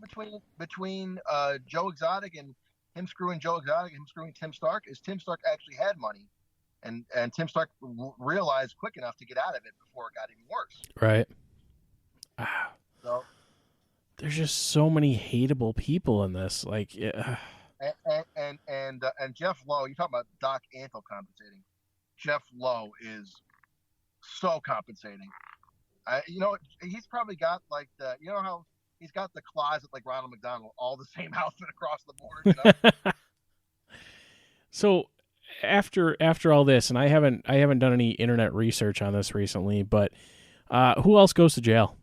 between Joe Exotic and him screwing Joe Exotic and him screwing Tim Stark is Tim Stark actually had money, and Tim Stark realized quick enough to get out of it before it got even worse. Right. So There's just so many hateable people in this. Like, and Jeff Lowe, you talk about Doc Antle compensating. Jeff Lowe is so compensating. He's probably got like how he's got the closet like Ronald McDonald, all the same outfit across the board. So after all this, and I haven't done any internet research on this recently, but who else goes to jail?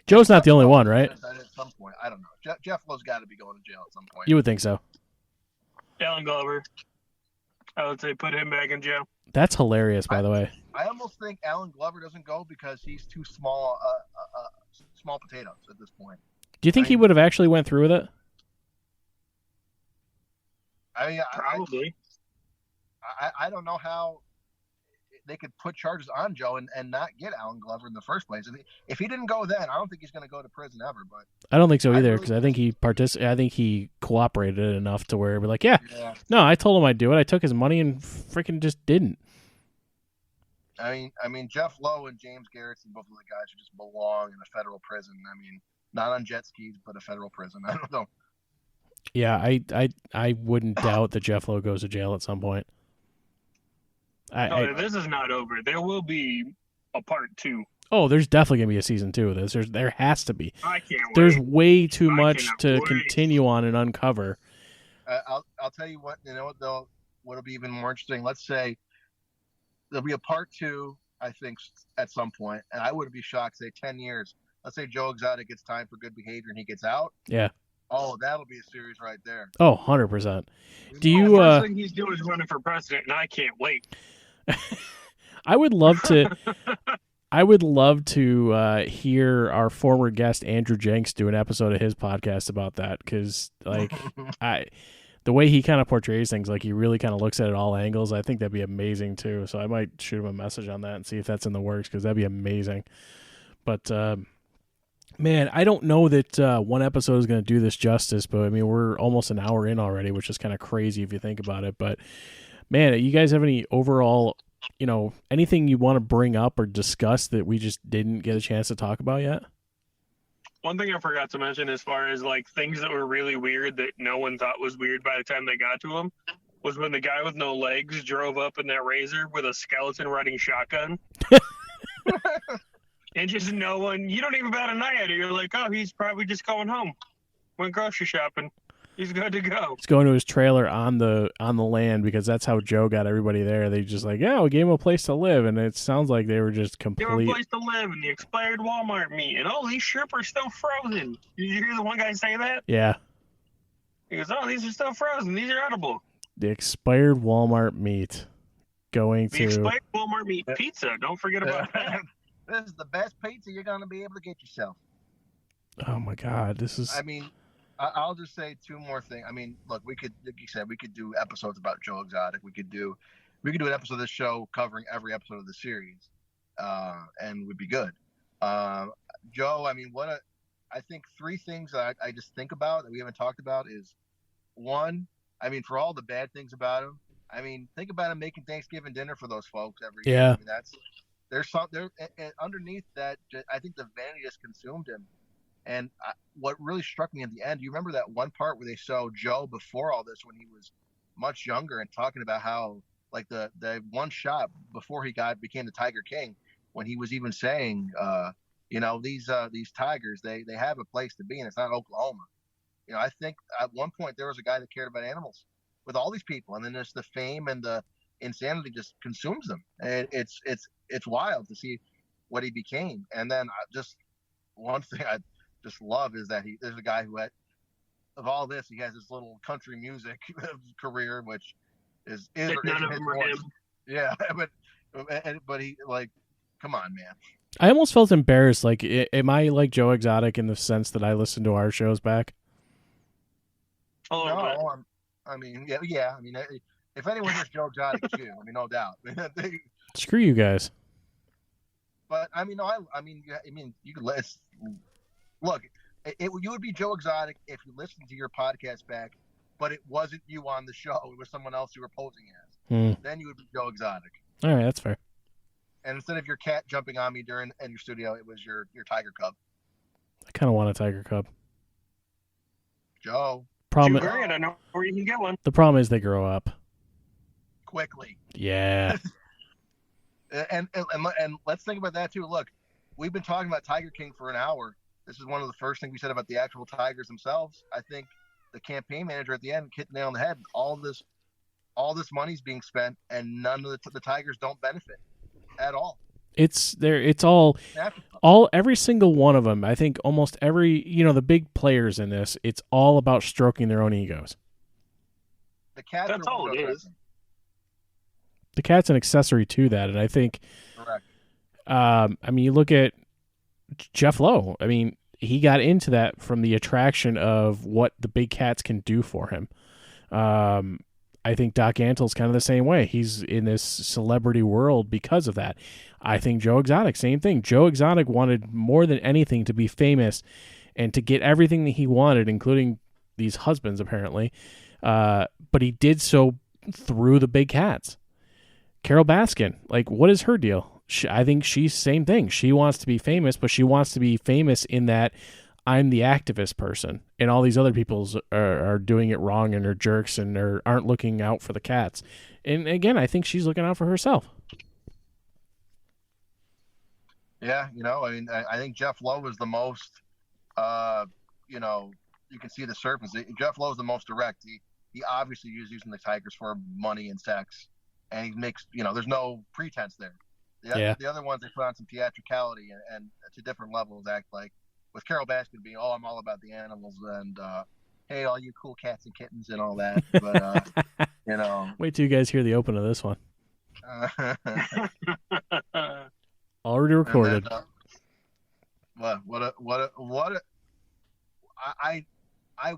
Joe's not the only one, right? At some point, I don't know. Jeff Lowe's got to be going to jail at some point. You would think so. Alan Glover. I would say put him back in jail. That's hilarious, by the way. I almost think Alan Glover doesn't go because he's too small, small potatoes at this point. Do you think he would have actually went through with it? I mean, Probably. I don't know how they could put charges on Joe and not get Alan Glover in the first place. If he didn't go then, I don't think he's going to go to prison ever. But I don't think so either, really because I think he cooperated enough to where we're like, yeah, no, I told him I'd do it. I took his money and freaking just didn't. I mean, Jeff Lowe and James Garrison, both of the guys who just belong in a federal prison. I mean, not on jet skis, but a federal prison. I don't know. Yeah, I wouldn't doubt that Jeff Lowe goes to jail at some point. This is not over. There will be a part 2. Oh, there's definitely gonna be a season 2 of this. There has to be. I can't wait. There's way too I much cannot to wait. continue on and uncover. I'll tell you what. You know what though? What'll be even more interesting? Let's say there'll be a part 2. I think at some point, and I wouldn't be shocked. Say 10 years. Let's say Joe Exotic gets time for good behavior and he gets out. Yeah. Oh, that'll be a series right there. Oh, 100%. Do The you? first thing he's doing is running for president, and I can't wait. I would love to. I would love to hear our former guest Andrew Jenks do an episode of his podcast about that, because like the way he kind of portrays things, like he really kind of looks at it all angles. I think that'd be amazing too. So I might shoot him a message on that and see if that's in the works, because that'd be amazing. But man, I don't know that one episode is going to do this justice. But I mean, we're almost an hour in already, which is kind of crazy if you think about it. But man, you guys have any overall anything you want to bring up or discuss that we just didn't get a chance to talk about yet? One thing I forgot to mention, as far as like things that were really weird that no one thought was weird by the time they got to him, was when the guy with no legs drove up in that Razor with a skeleton riding shotgun. And just no one, you don't even bat an eye at it. You're like, oh, he's probably just going home. Went grocery shopping. He's good to go. He's going to his trailer on the land because that's how Joe got everybody there. They just like, yeah, we gave him a place to live, and it sounds like they were just Give him a complete. place to live and the expired Walmart meat. And oh, these shrimp are still frozen. Did you hear the one guy say that? Yeah, He goes, oh, these are still frozen. These are edible. the expired Walmart meat going The to. expired Walmart meat pizza. Don't forget about that. This is the best pizza you're gonna be able to get yourself. Oh my God, this is. I mean, I'll just say two more things. I mean, look, we could, like you said, we could do episodes about Joe Exotic. We could do an episode of this show covering every episode of the series, and would be good. Joe, I mean, I think three things that I just think about that we haven't talked about is one. I mean, for all the bad things about him, I mean, think about him making Thanksgiving dinner for those folks every year. Yeah. I mean, there's something there underneath that. I think the vanity just consumed him. And what really struck me in the end, you remember that one part where they show Joe before all this when he was much younger and talking about how, like, the one shot before he became the Tiger King, when he was even saying, these tigers, they have a place to be, and it's not Oklahoma. I think at one point there was a guy that cared about animals with all these people, and then there's the fame and the insanity just consumes them. And it's wild to see what he became. And then just one thing I just love is that there's a guy who of all this, he has this little country music career, which is None of them are him. Yeah, but he, like, come on, man. I almost felt embarrassed. Like, am I like Joe Exotic in the sense that I listen to our shows back? A little bit. No, I mean, yeah. I mean, if anyone is Joe Exotic, it's you. I mean, no doubt. Screw you guys. But I mean, you could look. You would be Joe Exotic if you listened to your podcast back, but it wasn't you on the show. It was someone else you were posing as. Then you would be Joe Exotic. All right, that's fair. And instead of your cat jumping on me in your studio, it was your tiger cub. I kind of want a tiger cub. Joe. Problem. I don't know where you can get one. The problem is they grow up Quickly. Yeah. And let's think about that too. Look, we've been talking about Tiger King for an hour. This is one of the first things we said about the actual tigers themselves. I think the campaign manager at the end hit the nail on the head. All this money's being spent, and none of the tigers don't benefit at all. It's all every single one of them. I think almost every, the big players in this, it's all about stroking their own egos. The cats. That's all it is. The cat's an accessory to that, and I think. Correct. I mean, you look at Jeff Lowe. I mean, he got into that from the attraction of what the big cats can do for him. I think Doc Antle's kind of the same way. He's in this celebrity world because of that. I think Joe Exotic, same thing. Joe Exotic wanted more than anything to be famous and to get everything that he wanted, including these husbands, apparently. But he did so through the big cats. Carol Baskin, like, what is her deal? I think she's same thing. She wants to be famous, but she wants to be famous in that I'm the activist person, and all these other people are doing it wrong and are jerks and aren't looking out for the cats. And again, I think she's looking out for herself. Yeah, I mean, I think Jeff Lowe is the most, you can see the surface. Jeff Lowe is the most direct. He obviously is using the tigers for money and sex, and he makes, there's no pretense there. The other ones, they put on some theatricality and to different levels, act like, with Carol Baskin being, I'm all about the animals and, hey, all you cool cats and kittens and all that. But, Wait till you guys hear the open of this one. Already recorded. Then, I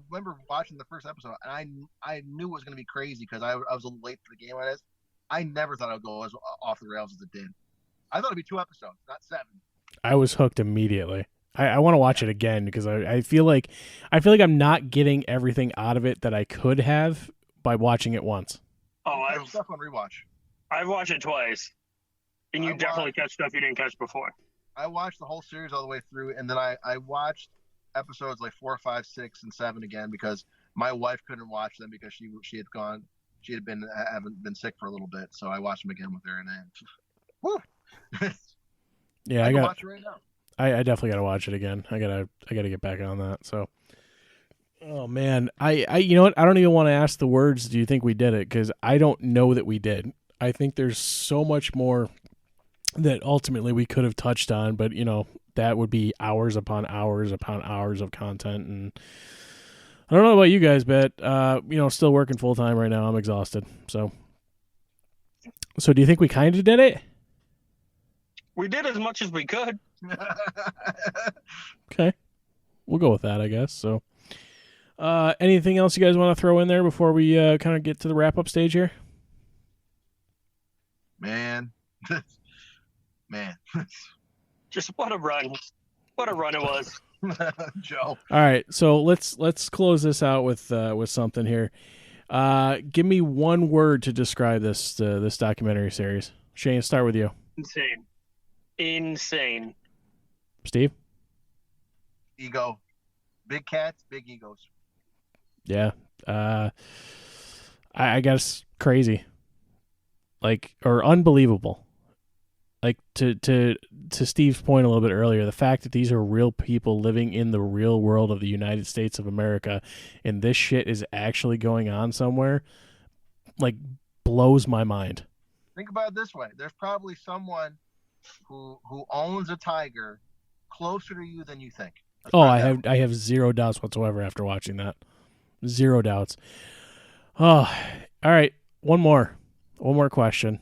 remember watching the first episode, and I knew it was going to be crazy because I was a little late for the game on this. I never thought it would go as off the rails as it did. I thought it'd be 2 episodes, not 7. I was hooked immediately. I want to watch it again because I feel like I'm not getting everything out of it that I could have by watching it once. Oh, It's stuff on rewatch. I've watched it twice, and you I definitely watched- catch stuff you didn't catch before. I watched the whole series all the way through, and then I watched episodes like 4, 5, 6, and 7 again because my wife couldn't watch them because she had haven't been sick for a little bit, so I watched them again with her, and then woo. Yeah, I can watch it right now. I definitely got to watch it again. I gotta get back on that. So, oh man, I you know what? I don't even want to ask the words. Do you think we did it? Because I don't know that we did. I think there's so much more that ultimately we could have touched on, but that would be hours upon hours upon hours of content. And I don't know about you guys, but still working full time right now. I'm exhausted. So do you think we kind of did it? We did as much as we could. Okay. We'll go with that, I guess. So, anything else you guys want to throw in there before we kind of get to the wrap-up stage here? Man. Just what a run. What a run it was. Joe. All right, so let's close this out with something here. Give me one word to describe this documentary series. Shane, start with you. Insane. Steve? Ego. Big cats, big egos. Yeah. I guess crazy. Or unbelievable. Like to Steve's point a little bit earlier, the fact that these are real people living in the real world of the United States of America and this shit is actually going on somewhere, blows my mind. Think about it this way. There's probably someone who owns a tiger closer to you than you think. I have zero doubts whatsoever after watching that. Zero doubts. Oh, all right. One more question.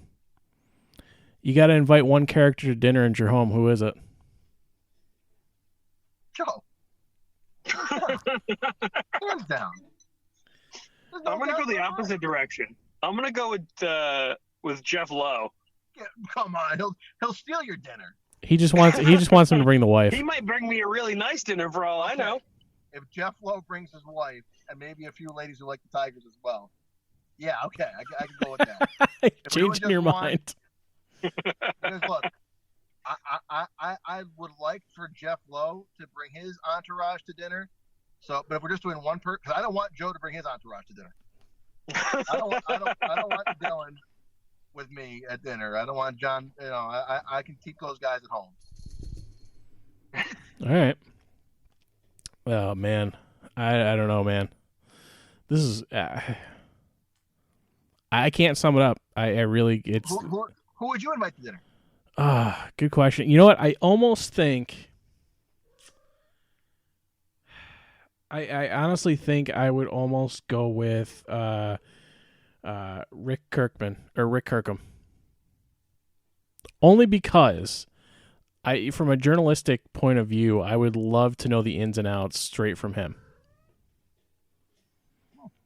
You got to invite one character to dinner in your home. Who is it? Joe. Hands down. I'm gonna go the opposite direction. I'm gonna go with Jeff Lowe. Yeah, come on, he'll steal your dinner. He just wants him to bring the wife. He might bring me a really nice dinner for all I know. If Jeff Lowe brings his wife and maybe a few ladies who like the Tigers as well, yeah, okay, I can go with that. Changing your mind. Because look, I would like for Jeff Lowe to bring his entourage to dinner. So, but if we're just doing one person, because I don't want Joe to bring his entourage to dinner. I don't want Dylan with me at dinner. I don't want John. I can keep those guys at home. All right. Oh man, I don't know, man. This is I can't sum it up. I really it's. Who would you invite to dinner? Good question. You know what? I almost think. I honestly think I would almost go with Rick Kirkham. Only because from a journalistic point of view, I would love to know the ins and outs straight from him.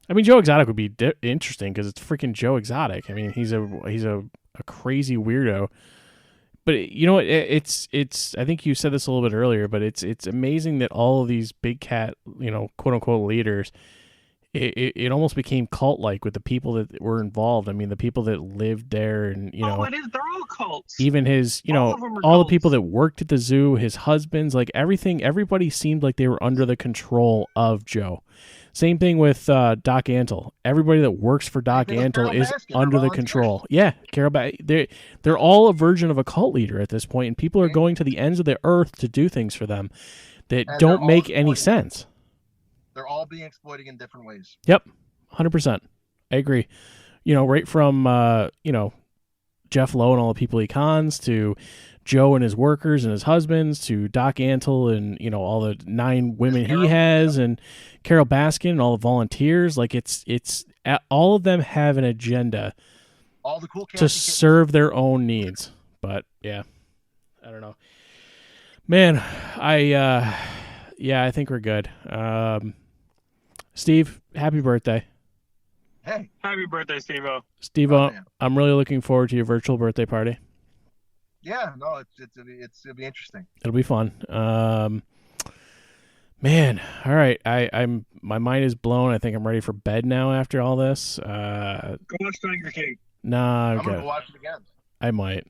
I mean, Joe Exotic would be interesting because it's freaking Joe Exotic. I mean, he's a crazy weirdo. But you know what? It's. I think you said this a little bit earlier, but it's amazing that all of these big cat, quote unquote leaders, it almost became cult like with the people that were involved. I mean, the people that lived there, and it is. They're all cults. Even his, all the people that worked at the zoo, his husbands, like everything. Everybody seemed like they were under the control of Joe. Same thing with Doc Antle. Everybody that works for Doc Antle is under the control. Yeah, Carol Baskin. They're all a version of a cult leader at this point, and people are going to the ends of the earth to do things for them that don't make any sense. They're all being exploited in different ways. Yep, 100%. I agree. Right from Jeff Lowe and all the people he cons to Joe and his workers and his husbands to Doc Antle and all the 9 women he has and Carol Baskin and all the volunteers. Like it's all of them have an agenda all the cool to serve their own needs. But yeah, I don't know, man. I think we're good. Steve, happy birthday. Hey, happy birthday, Steve-O. Steve-O, I'm really looking forward to your virtual birthday party. Yeah, no, it'll be interesting. It'll be fun. Man, all right. My mind is blown. I think I'm ready for bed now after all this. Go watch Tiger King. Nah, I'm okay. gonna go watch it again. I might.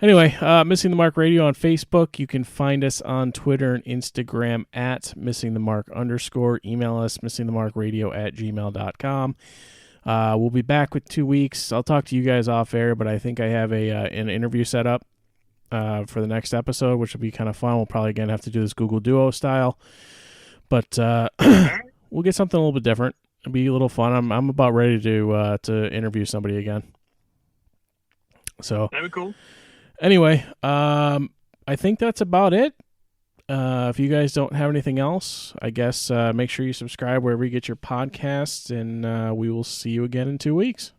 Anyway, Missing the Mark Radio on Facebook. You can find us on Twitter and Instagram at missingthemark_. Email us missingthemarkradio@gmail.com. We'll be back with 2 weeks. I'll talk to you guys off air, but I think I have an interview set up for the next episode, which will be kind of fun. We'll probably again have to do this Google Duo style, but we'll get something a little bit different. It'll be a little fun. I'm about ready to interview somebody again. So That'd be cool. anyway, I think that's about it. If you guys don't have anything else, I guess make sure you subscribe wherever you get your podcasts, and we will see you again in 2 weeks.